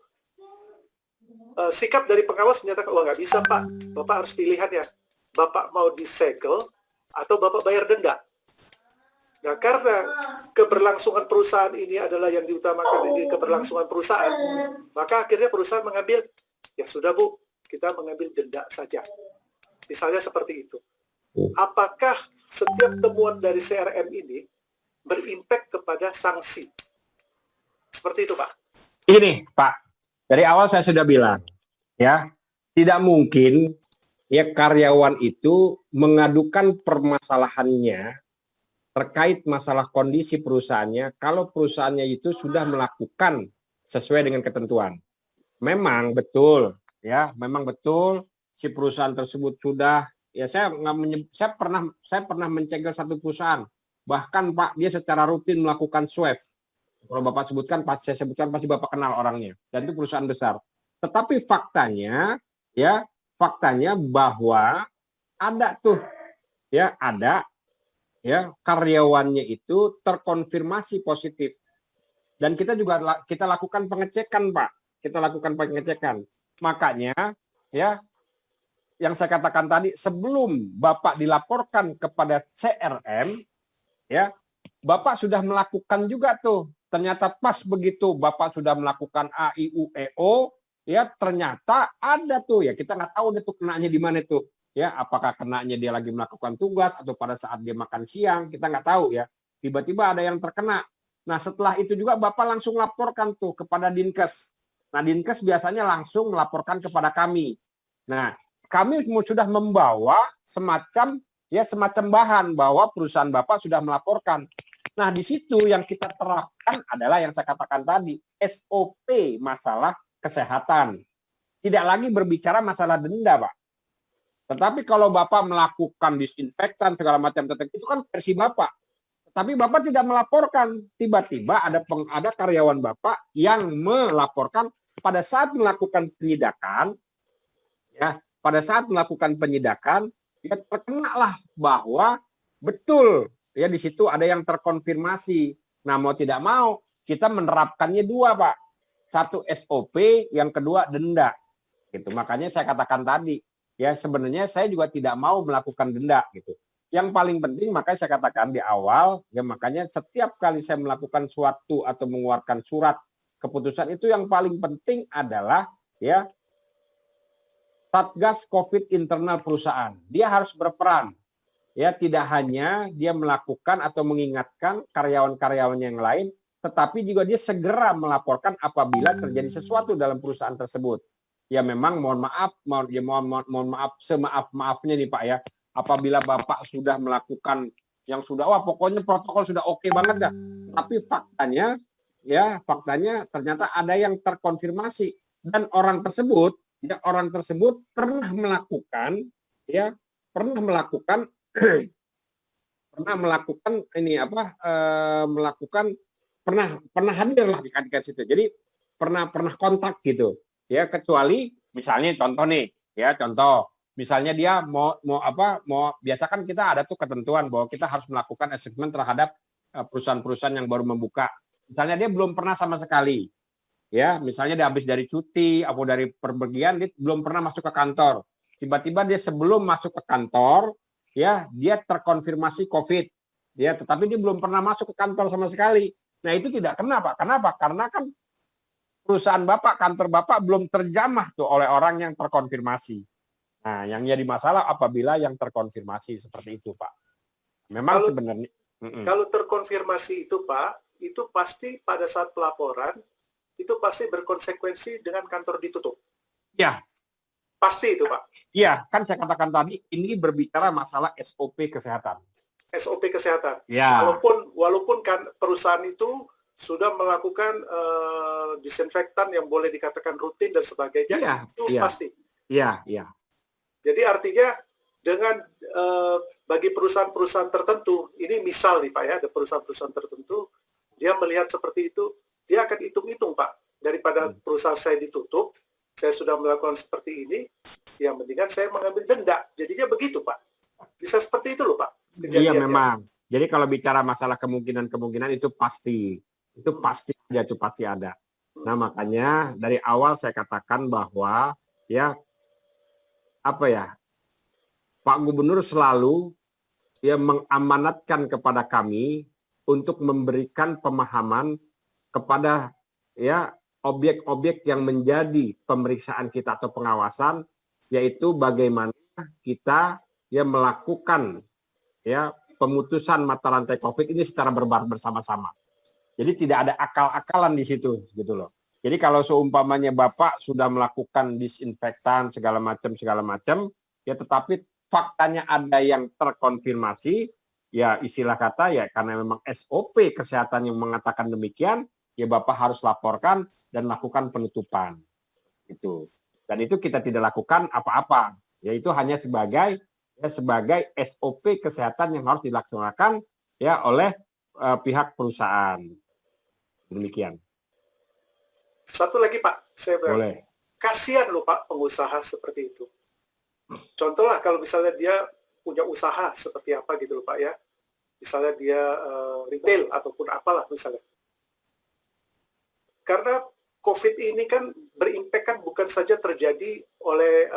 sikap dari pengawas menyatakan, wah nggak bisa Pak, Bapak harus pilihannya. Bapak mau disegel atau Bapak bayar denda. Nah, karena keberlangsungan perusahaan ini adalah yang diutamakan, ini keberlangsungan perusahaan, maka akhirnya perusahaan mengambil, ya sudah Bu, kita mengambil denda saja. Misalnya seperti itu. Apakah setiap temuan dari CRM ini berimpact kepada sanksi? Seperti itu Pak. Ini Pak, dari awal saya sudah bilang, ya tidak mungkin ya karyawan itu mengadukan permasalahannya terkait masalah kondisi perusahaannya kalau perusahaannya itu sudah melakukan sesuai dengan ketentuan. Memang betul, ya, memang betul si perusahaan tersebut sudah, ya saya pernah mencegel satu perusahaan, bahkan Pak dia secara rutin melakukan swab. Kalau Bapak sebutkan, saya sebutkan pasti Bapak kenal orangnya, dan itu perusahaan besar. Tetapi faktanya bahwa ada tuh, ya ada, ya karyawannya itu terkonfirmasi positif, dan kita lakukan pengecekan Pak, Makanya, ya yang saya katakan tadi, sebelum Bapak dilaporkan kepada CRM, ya Bapak sudah melakukan juga tuh. Ternyata pas begitu Bapak sudah melakukan A, I, U, E, O, ya ternyata ada tuh, ya kita nggak tahu deh tuh kenanya di mana tuh, ya apakah kenanya dia lagi melakukan tugas atau pada saat dia makan siang, kita nggak tahu ya. Tiba-tiba ada yang terkena. Nah setelah itu juga Bapak langsung laporkan tuh kepada Dinkes. Nah Dinkes biasanya langsung melaporkan kepada kami. Nah kami sudah membawa semacam bahan bahwa perusahaan Bapak sudah melaporkan. Nah, di situ yang kita terapkan adalah yang saya katakan tadi, SOP masalah kesehatan. Tidak lagi berbicara masalah denda, Pak. Tetapi kalau Bapak melakukan disinfektan segala macam itu kan versi Bapak. Tetapi Bapak tidak melaporkan. Tiba-tiba ada karyawan Bapak yang melaporkan pada saat melakukan penyadakan, ya, ya terkenalah bahwa betul ya di situ ada yang terkonfirmasi. Nah mau tidak mau kita menerapkannya dua Pak. Satu SOP, yang kedua denda. Gitu. Makanya saya katakan tadi, ya sebenarnya saya juga tidak mau melakukan denda gitu. Yang paling penting makanya saya katakan di awal, ya makanya setiap kali saya melakukan suatu atau mengeluarkan surat keputusan itu yang paling penting adalah ya Satgas COVID internal perusahaan. Dia harus berperan. Ya, tidak hanya dia melakukan atau mengingatkan karyawan-karyawan yang lain, tetapi juga dia segera melaporkan apabila terjadi sesuatu dalam perusahaan tersebut. Ya memang mohon maaf semaaf-maafnya nih Pak ya. Apabila Bapak sudah melakukan yang sudah, wah pokoknya protokol sudah oke banget dah. Tapi faktanya ternyata ada yang terkonfirmasi dan orang tersebut pernah melakukan pernah hadir lah di situ. Jadi pernah kontak gitu. Ya kecuali misalnya contoh misalnya dia mau biasa kan kita ada tuh ketentuan bahwa kita harus melakukan asesmen terhadap perusahaan-perusahaan yang baru membuka. Misalnya dia belum pernah sama sekali, ya, misalnya dia habis dari cuti atau dari perpergian, dia belum pernah masuk ke kantor. Tiba-tiba dia sebelum masuk ke kantor, ya, dia terkonfirmasi COVID, ya, tetapi dia belum pernah masuk ke kantor sama sekali. Nah, itu tidak kena, Pak. Kenapa? Karena kan perusahaan Bapak, kantor Bapak belum terjamah tuh oleh orang yang terkonfirmasi. Nah, yang jadi masalah apabila yang terkonfirmasi seperti itu, Pak. Memang Kalau- sebenarnya Kalau terkonfirmasi itu Pak, itu pasti pada saat pelaporan, itu pasti berkonsekuensi dengan kantor ditutup. ya, Pasti itu Pak, iya, kan saya katakan tadi ini berbicara masalah SOP kesehatan. SOP kesehatan. Ya, Walaupun kan perusahaan itu sudah melakukan disinfektan yang boleh dikatakan rutin dan sebagainya, Iya, itu iya. pasti. iya, iya. Jadi artinya dengan bagi perusahaan-perusahaan tertentu, ini misal nih Pak ya, ada perusahaan-perusahaan tertentu, dia melihat seperti itu, dia akan hitung-hitung Pak, daripada perusahaan saya ditutup, saya sudah melakukan seperti ini, yang mendingan saya mengambil denda. Jadinya begitu Pak. Bisa seperti itu loh Pak. Iya kejadiannya. memang. Jadi kalau bicara masalah kemungkinan-kemungkinan itu pasti aja, itu pasti ada. Nah makanya dari awal saya katakan bahwa ya apa ya, Pak Gubernur selalu ya mengamanatkan kepada kami untuk memberikan pemahaman kepada ya objek-objek yang menjadi pemeriksaan kita atau pengawasan, yaitu bagaimana kita ya melakukan ya pemutusan mata rantai COVID ini secara bersama-sama. Jadi tidak ada akal-akalan di situ gitu loh. Jadi kalau seumpamanya Bapak sudah melakukan disinfektan segala macam ya tetapi faktanya ada yang terkonfirmasi, ya istilah kata ya karena memang SOP kesehatan yang mengatakan demikian, ya Bapak harus laporkan dan lakukan penutupan. Itu. Dan itu kita tidak lakukan apa-apa. Yaitu hanya sebagai SOP kesehatan yang harus dilaksanakan ya oleh pihak perusahaan. Demikian. Satu lagi Pak, saya bilang, Boleh. kasihan loh Pak pengusaha seperti itu. Contohlah kalau misalnya dia punya usaha seperti apa gitu loh Pak ya. Misalnya dia retail ataupun apalah misalnya. Karena COVID ini kan berimpact kan bukan saja terjadi oleh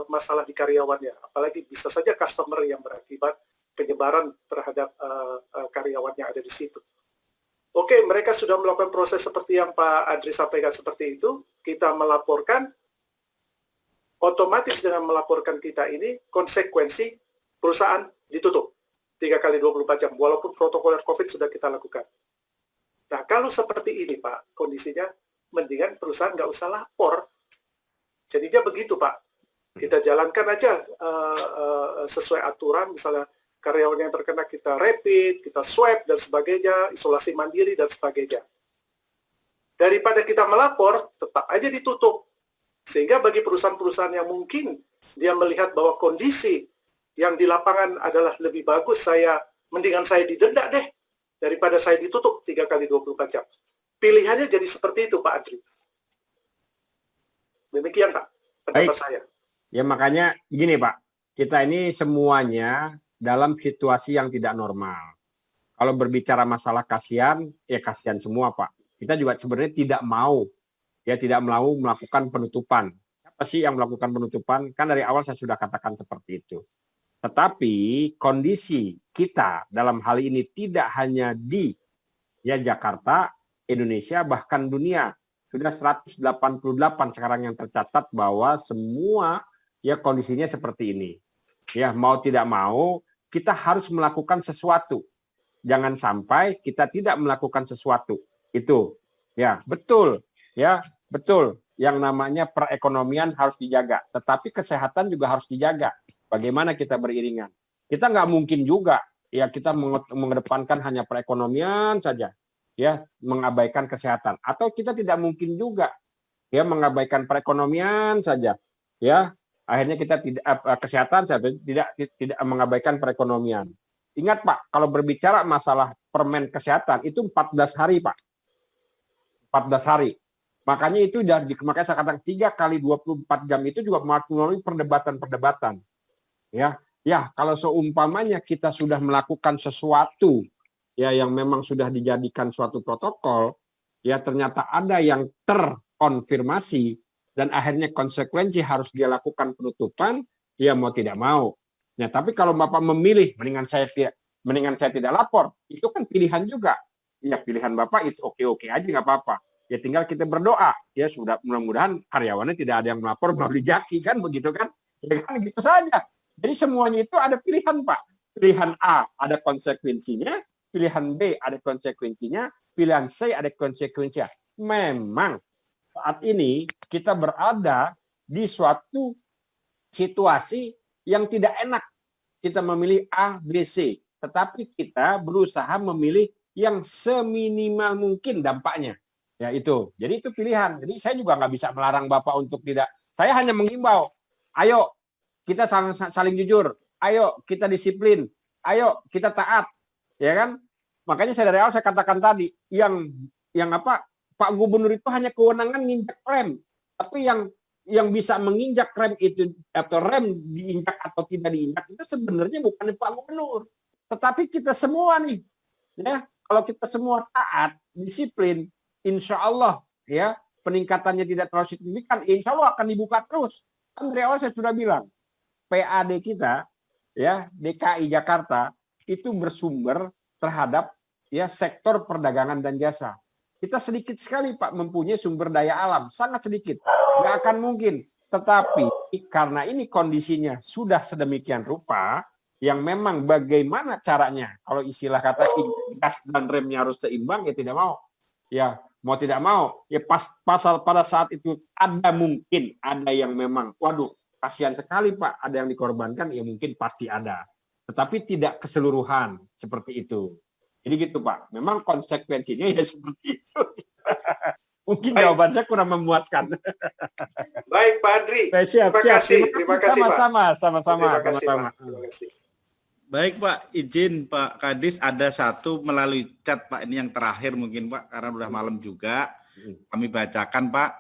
masalah di karyawannya, apalagi bisa saja customer yang berakibat penyebaran terhadap karyawan yang ada di situ. Oke, mereka sudah melakukan proses seperti yang Pak Adri sampaikan seperti itu, kita melaporkan, otomatis dengan melaporkan kita ini, konsekuensi perusahaan ditutup 3 kali 24 jam, walaupun protokoler COVID sudah kita lakukan. Nah, kalau seperti ini Pak, kondisinya, mendingan perusahaan nggak usah lapor. Jadinya begitu Pak, kita jalankan aja sesuai aturan, misalnya karyawan yang terkena kita rapid, kita swab, dan sebagainya, isolasi mandiri, dan sebagainya. Daripada kita melapor, tetap aja ditutup. Sehingga bagi perusahaan-perusahaan yang mungkin dia melihat bahwa kondisi yang di lapangan adalah lebih bagus, mendingan saya didenda deh, daripada saya ditutup 3 kali 24 jam. Pilihannya jadi seperti itu, Pak Adri. Demikian, Pak, pendapat saya. Ya makanya gini Pak, kita ini semuanya dalam situasi yang tidak normal. Kalau berbicara masalah kasihan, ya kasihan semua Pak. Kita juga sebenarnya tidak mau melakukan penutupan. Siapa sih yang melakukan penutupan? Kan dari awal saya sudah katakan seperti itu. Tetapi kondisi kita dalam hal ini tidak hanya di Jakarta, Indonesia, bahkan dunia. Sudah 188 sekarang yang tercatat bahwa semua ya kondisinya seperti ini. Ya mau tidak mau kita harus melakukan sesuatu. Jangan sampai kita tidak melakukan sesuatu. Itu. Ya, betul. Ya, betul. Yang namanya perekonomian harus dijaga, tetapi kesehatan juga harus dijaga. Bagaimana kita beriringan? Kita nggak mungkin juga ya kita mengedepankan hanya perekonomian saja, ya mengabaikan kesehatan. Atau kita tidak mungkin juga ya mengabaikan perekonomian saja, ya akhirnya kita tidak kesehatan saja tidak mengabaikan perekonomian. Ingat Pak, kalau berbicara masalah permen kesehatan itu 14 hari Pak, 14 hari. Makanya itu makanya saya katakan 3 kali 24 jam itu juga melalui perdebatan. Ya, kalau seumpamanya kita sudah melakukan sesuatu ya yang memang sudah dijadikan suatu protokol, ya ternyata ada yang terkonfirmasi dan akhirnya konsekuensi harus dia lakukan penutupan, ya mau tidak mau. Nah, tapi kalau Bapak memilih mendingan saya tidak lapor, itu kan pilihan juga. Ya pilihan Bapak itu oke-oke aja nggak apa-apa. Ya tinggal kita berdoa, ya sudah mudah-mudahan karyawannya tidak ada yang melapor melalui Jaki kan begitu kan? Ya kan gitu saja. Jadi semuanya itu ada pilihan Pak. Pilihan A ada konsekuensinya, pilihan B ada konsekuensinya, pilihan C ada konsekuensinya. Memang saat ini kita berada di suatu situasi yang tidak enak. Kita memilih A, B, C. Tetapi kita berusaha memilih yang seminimal mungkin dampaknya. Ya itu. Jadi itu pilihan. Jadi saya juga nggak bisa melarang Bapak untuk tidak. Saya hanya mengimbau. Ayo kita saling jujur. Ayo kita disiplin. Ayo kita taat. Ya kan? Makanya saya dari awal saya katakan tadi, yang apa? Pak Gubernur itu hanya kewenangan nginjak rem. Tapi yang bisa menginjak rem itu atau rem diinjak atau tidak diinjak itu sebenarnya bukan Pak Gubernur. Tetapi kita semua nih. Ya, kalau kita semua taat, disiplin, insya Allah ya peningkatannya tidak terlalu signifikan, insya Allah akan dibuka terus. Kan dari awal saya sudah bilang, PAD kita ya DKI Jakarta itu bersumber terhadap ya sektor perdagangan dan jasa. Kita sedikit sekali Pak mempunyai sumber daya alam, sangat sedikit, nggak akan mungkin. Tetapi karena ini kondisinya sudah sedemikian rupa, yang memang bagaimana caranya, kalau istilah kata gas dan remnya harus seimbang, ya tidak mau. Ya mau tidak mau, ya pasal pada saat itu ada mungkin ada yang memang, waduh kasihan sekali Pak, ada yang dikorbankan, ya mungkin pasti ada. Tetapi tidak keseluruhan seperti itu. Jadi gitu Pak, memang konsekuensinya ya seperti itu. Mungkin jawaban saya kurang memuaskan. Baik Pak Andri, Terima kasih Pak. Sama-sama. Terima kasih. Baik Pak, izin Pak Kadis ada satu melalui chat Pak, ini yang terakhir mungkin Pak, karena udah malam juga. Kami bacakan Pak,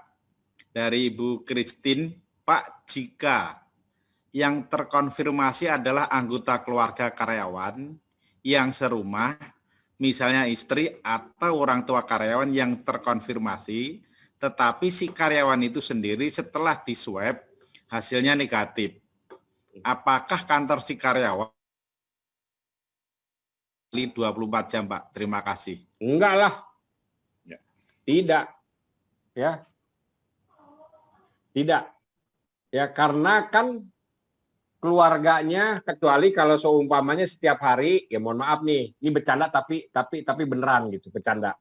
dari Ibu Christine. Pak, jika yang terkonfirmasi adalah anggota keluarga karyawan yang serumah, misalnya istri atau orang tua karyawan yang terkonfirmasi, tetapi si karyawan itu sendiri setelah di swab hasilnya negatif, apakah kantor si karyawan 24 jam Pak? Terima kasih. Enggak lah. Ya. Tidak. Ya. Tidak. Ya karena kan keluarganya, kecuali kalau seumpamanya setiap hari, ya mohon maaf nih, ini bercanda tapi beneran gitu, bercanda.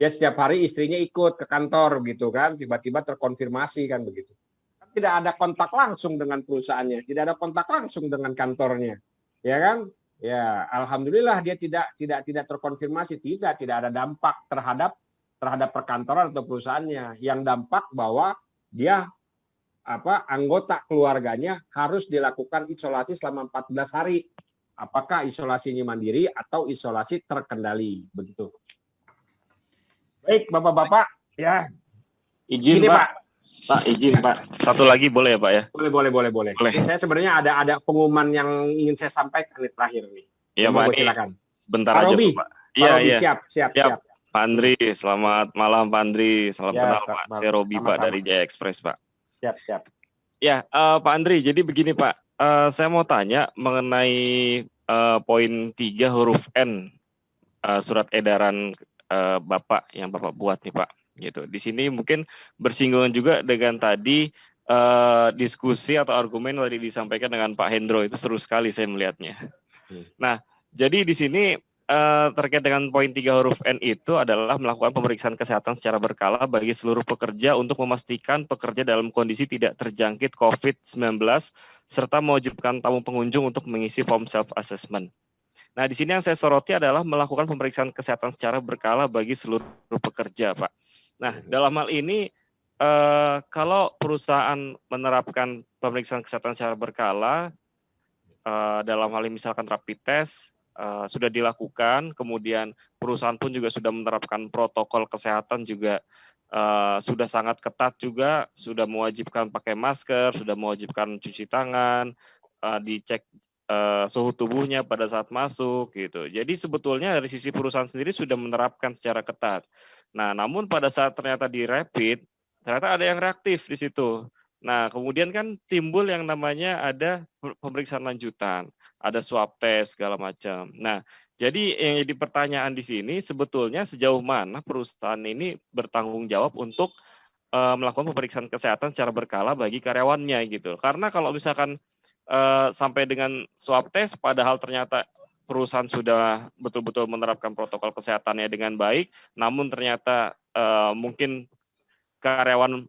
Ya setiap hari istrinya ikut ke kantor gitu kan, tiba-tiba terkonfirmasi kan begitu. Tidak ada kontak langsung dengan perusahaannya, tidak ada kontak langsung dengan kantornya. Ya kan? Ya, alhamdulillah dia tidak terkonfirmasi, tidak ada dampak terhadap perkantoran atau perusahaannya. Yang dampak bahwa dia anggota keluarganya harus dilakukan isolasi selama 14 hari. Apakah isolasinya mandiri atau isolasi terkendali, begitu. Baik, Bapak-bapak, ya. Izin Ini, Pak. Pak, izin Pak. Satu lagi boleh ya Pak ya? Boleh. Saya sebenarnya ada pengumuman yang ingin saya sampaikan di terakhir nih. Iya Pak, silakan. Bentar Pak aja Robi. Pak. Iya. Siap. Pak Andri, selamat malam Pak Andri. Salam Ya, kenal Pak. Saya Robi Pak dari Jaya Express Pak. Siap. Ya, Pak Andri, jadi begini Pak. Saya mau tanya mengenai poin 3 huruf N surat edaran Bapak yang Bapak buat nih Pak. Gitu. Di sini mungkin bersinggungan juga dengan tadi diskusi atau argumen yang tadi disampaikan dengan Pak Hendro, itu seru sekali saya melihatnya. Nah, jadi di sini terkait dengan poin 3 huruf N itu adalah melakukan pemeriksaan kesehatan secara berkala bagi seluruh pekerja untuk memastikan pekerja dalam kondisi tidak terjangkit COVID-19 serta mewajibkan tamu pengunjung untuk mengisi form self-assessment. Nah, di sini yang saya soroti adalah melakukan pemeriksaan kesehatan secara berkala bagi seluruh pekerja, Pak. Nah, dalam hal ini, kalau perusahaan menerapkan pemeriksaan kesehatan secara berkala, dalam hal ini misalkan rapid test, sudah dilakukan, kemudian perusahaan pun juga sudah menerapkan protokol kesehatan juga sudah sangat ketat juga, sudah mewajibkan pakai masker, sudah mewajibkan cuci tangan, dicek suhu tubuhnya pada saat masuk gitu. Jadi sebetulnya dari sisi perusahaan sendiri sudah menerapkan secara ketat. Nah, namun pada saat ternyata di rapid, ternyata ada yang reaktif di situ. Nah, kemudian kan timbul yang namanya ada pemeriksaan lanjutan, ada swab test segala macam. Nah, jadi yang jadi pertanyaan di sini sebetulnya sejauh mana perusahaan ini bertanggung jawab untuk melakukan pemeriksaan kesehatan secara berkala bagi karyawannya gitu. Karena kalau misalkan sampai dengan swab test padahal ternyata perusahaan sudah betul-betul menerapkan protokol kesehatannya dengan baik, namun ternyata mungkin karyawan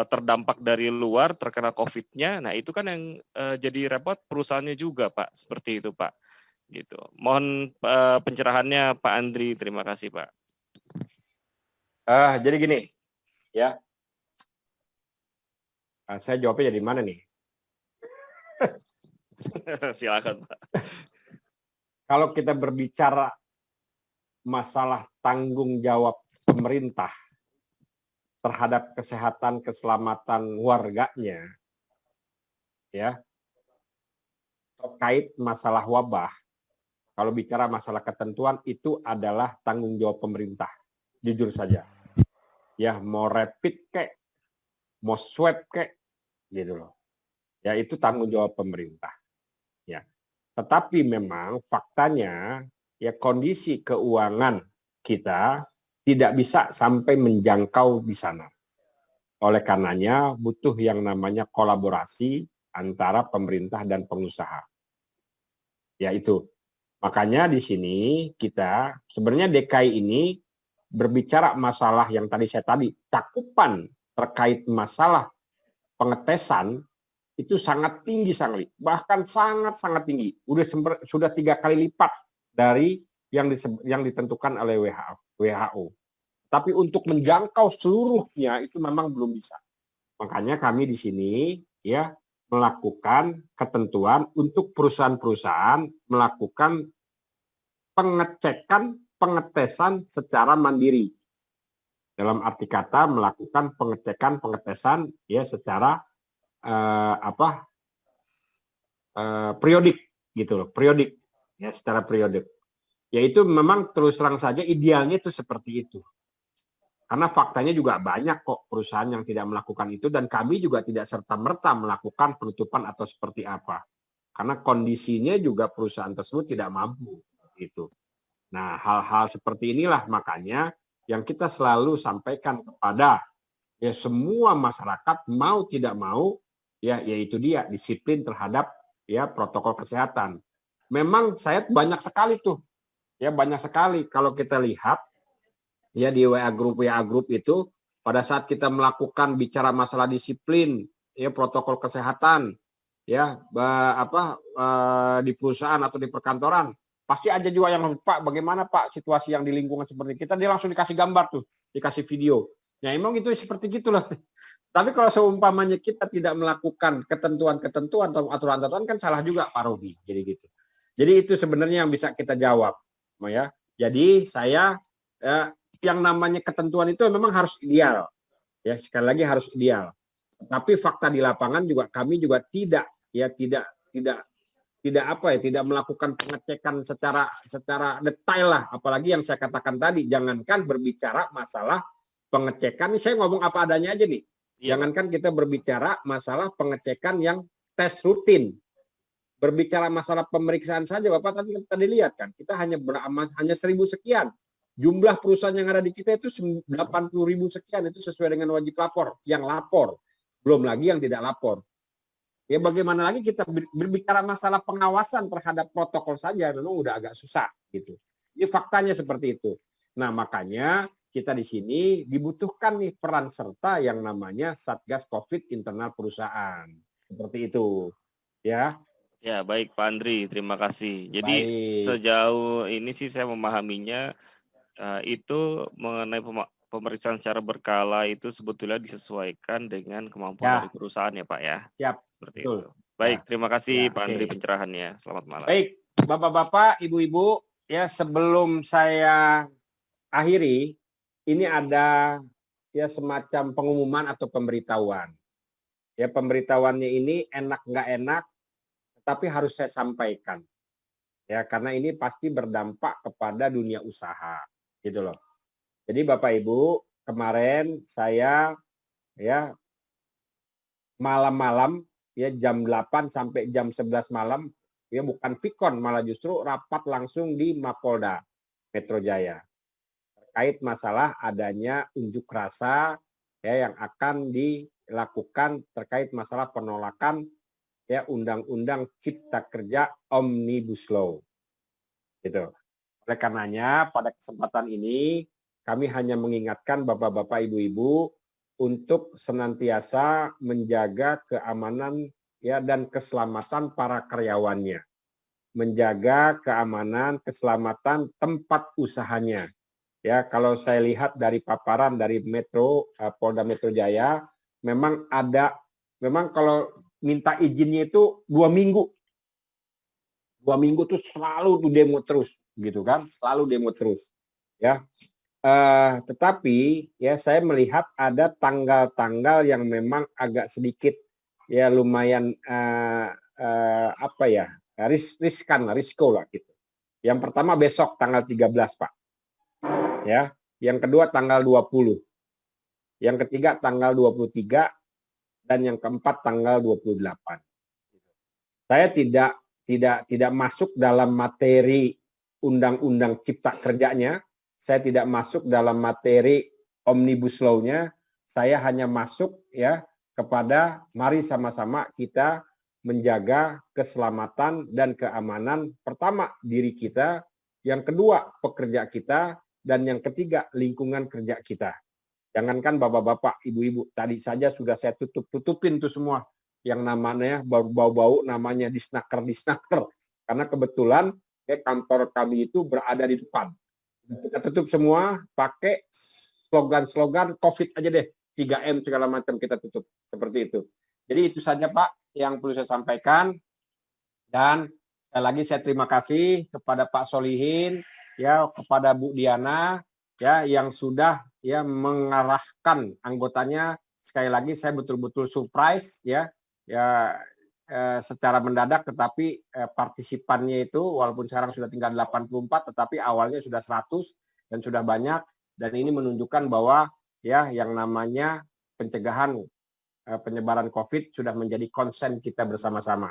terdampak dari luar terkena COVID-nya, nah itu kan yang jadi repot perusahaannya juga Pak, seperti itu Pak. Gitu. Mohon pencerahannya Pak Andri, terima kasih Pak. Jadi gini, ya, saya jawabnya dari mana nih? Silakan Pak. Kalau kita berbicara masalah tanggung jawab pemerintah terhadap kesehatan keselamatan warganya, ya, terkait masalah wabah, kalau bicara masalah ketentuan itu adalah tanggung jawab pemerintah, jujur saja. Ya, mau rapid kek, mau swab kek, gitu loh. Ya, itu tanggung jawab pemerintah. Ya. Tetapi memang faktanya ya kondisi keuangan kita tidak bisa sampai menjangkau di sana. Oleh karenanya butuh yang namanya kolaborasi antara pemerintah dan pengusaha. Ya itu. Makanya di sini kita sebenarnya DKI ini berbicara masalah yang tadi saya cakupan terkait masalah pengetesan itu sangat tinggi sekali, bahkan sangat tinggi. Sudah 3 kali lipat dari yang ditentukan oleh WHO. Tapi untuk menjangkau seluruhnya itu memang belum bisa. Makanya kami di sini ya melakukan ketentuan untuk perusahaan-perusahaan melakukan pengecekan, pengetesan secara mandiri. Dalam arti kata melakukan pengecekan, pengetesan ya secara periodik gitu loh, periodik ya, secara periodik. Yaitu memang terus terang saja idealnya itu seperti itu. Karena faktanya juga banyak kok perusahaan yang tidak melakukan itu dan kami juga tidak serta-merta melakukan penutupan atau seperti apa. Karena kondisinya juga perusahaan tersebut tidak mampu gitu. Nah, hal-hal seperti inilah makanya yang kita selalu sampaikan kepada ya semua masyarakat mau tidak mau ya yaitu dia disiplin terhadap ya protokol kesehatan. Memang saya banyak sekali tuh ya banyak sekali kalau kita lihat ya di WA grup itu pada saat kita melakukan bicara masalah disiplin ya protokol kesehatan ya di perusahaan atau di perkantoran pasti ada juga yang Pak bagaimana Pak situasi yang di lingkungan seperti kita, dia langsung dikasih gambar tuh, dikasih video. Ya emang itu seperti gitulah. Tapi kalau seumpamanya kita tidak melakukan ketentuan-ketentuan atau aturan-aturan kan salah juga Pak Robi. Jadi gitu. Jadi itu sebenarnya yang bisa kita jawab, ya. Jadi saya yang namanya ketentuan itu memang harus ideal, ya sekali lagi harus ideal. Tapi fakta di lapangan juga kami juga tidak tidak melakukan pengecekan secara detail lah. Apalagi yang saya katakan tadi, jangankan berbicara masalah pengecekan, saya ngomong apa adanya aja nih. Jangankan kita berbicara masalah pengecekan yang tes rutin. Berbicara masalah pemeriksaan saja, Bapak tadi lihat kan, kita hanya 1.000 sekian. Jumlah perusahaan yang ada di kita itu 80.000 sekian, itu sesuai dengan wajib lapor, yang lapor. Belum lagi yang tidak lapor. Ya bagaimana lagi kita berbicara masalah pengawasan terhadap protokol saja, memang udah agak susah gitu. Ini faktanya seperti itu. Nah makanya kita di sini dibutuhkan nih peran serta yang namanya Satgas COVID internal perusahaan. Seperti itu. Ya. Ya, baik Pak Andri, terima kasih. Jadi Baik. sejauh ini sih saya memahaminya itu mengenai pemeriksaan secara berkala itu sebetulnya disesuaikan dengan kemampuan dari perusahaan ya Pak ya. Siap. Seperti Betul. itu. Baik, terima kasih Ya, Pak Andri pencerahannya. Selamat malam. Baik, Bapak-bapak, Ibu-ibu, ya sebelum saya akhiri, ini ada ya semacam pengumuman atau pemberitahuan. Ya pemberitahuannya ini enak nggak enak, tapi harus saya sampaikan. Ya, karena ini pasti berdampak kepada dunia usaha, gitu loh. Jadi Bapak Ibu, kemarin saya ya malam-malam ya jam 8 sampai jam 11 malam ya bukan Vikon, malah justru rapat langsung di Mapolda Metro Jaya terkait masalah adanya unjuk rasa ya yang akan dilakukan terkait masalah penolakan ya Undang-Undang Cipta Kerja Omnibus Law. Gitu. Oleh karenanya pada kesempatan ini kami hanya mengingatkan Bapak-bapak, Ibu-ibu untuk senantiasa menjaga keamanan ya dan keselamatan para karyawannya. Menjaga keamanan, keselamatan tempat usahanya. Ya, kalau saya lihat dari paparan dari Polda Metro Jaya, memang kalau minta izinnya itu 2 minggu. 2 minggu tuh selalu demo terus, gitu kan? Selalu demo terus. Ya. Tetapi ya saya melihat ada tanggal-tanggal yang memang agak sedikit ya lumayan risiko lah gitu. Yang pertama besok tanggal 13 Pak. Ya, yang kedua tanggal 20. Yang ketiga tanggal 23 dan yang keempat tanggal 28. Saya tidak masuk dalam materi Undang-Undang Cipta Kerjanya. Saya tidak masuk dalam materi Omnibus Law-nya, saya hanya masuk ya kepada mari sama-sama kita menjaga keselamatan dan keamanan pertama diri kita, yang kedua pekerja kita, dan yang ketiga lingkungan kerja kita. Jangankan bapak-bapak, ibu-ibu, tadi saja sudah saya tutupin tuh semua yang namanya bau-bau namanya disnaker, karena kebetulan kantor kami itu berada di depan. Kita tutup semua, pakai slogan-slogan COVID aja deh, 3M segala macam kita tutup, seperti itu. Jadi itu saja Pak yang perlu saya sampaikan. Dan sekali lagi saya terima kasih kepada Pak Solihin, ya kepada Bu Diana, ya yang sudah ya mengarahkan anggotanya. Sekali lagi saya betul-betul surprise ya secara mendadak, tetapi partisipannya itu walaupun sekarang sudah tinggal 84, tetapi awalnya sudah 100 dan sudah banyak, dan ini menunjukkan bahwa ya yang namanya pencegahan penyebaran COVID sudah menjadi konsen kita bersama-sama.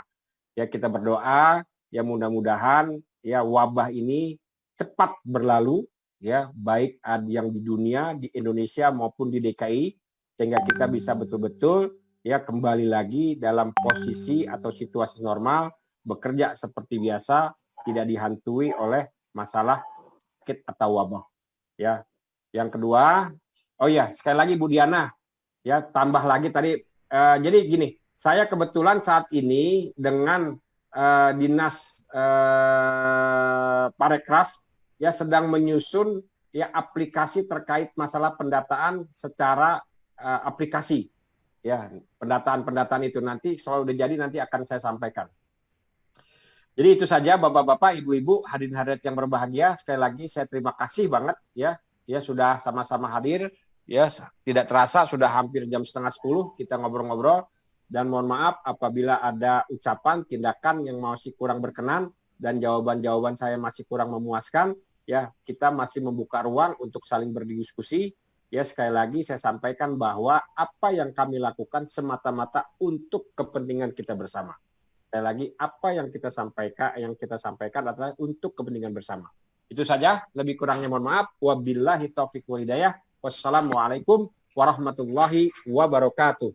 Ya kita berdoa ya mudah-mudahan ya wabah ini cepat berlalu ya, baik yang di dunia, di Indonesia maupun di DKI, sehingga kita bisa betul-betul ya kembali lagi dalam posisi atau situasi normal, bekerja seperti biasa, tidak dihantui oleh masalah sakit atau wabah. Ya, yang kedua, oh ya sekali lagi Bu Diana, ya tambah lagi tadi. Jadi gini, saya kebetulan saat ini dengan dinas Parekraf ya sedang menyusun ya aplikasi terkait masalah pendataan secara aplikasi. Ya, pendataan itu nanti soal udah jadi nanti akan saya sampaikan. Jadi itu saja Bapak-bapak, Ibu-ibu, hadirin-hadirat yang berbahagia. Sekali lagi saya terima kasih banget ya sudah sama-sama hadir. Ya, tidak terasa sudah hampir jam 9:30 kita ngobrol-ngobrol, dan mohon maaf apabila ada ucapan, tindakan yang masih kurang berkenan dan jawaban-jawaban saya masih kurang memuaskan. Ya, kita masih membuka ruang untuk saling berdiskusi. Ya, sekali lagi saya sampaikan bahwa apa yang kami lakukan semata-mata untuk kepentingan kita bersama. Sekali lagi, apa yang kita sampaikan adalah untuk kepentingan bersama. Itu saja, lebih kurangnya mohon maaf. Wabillahi taufiq wal hidayah. Wassalamualaikum warahmatullahi wabarakatuh.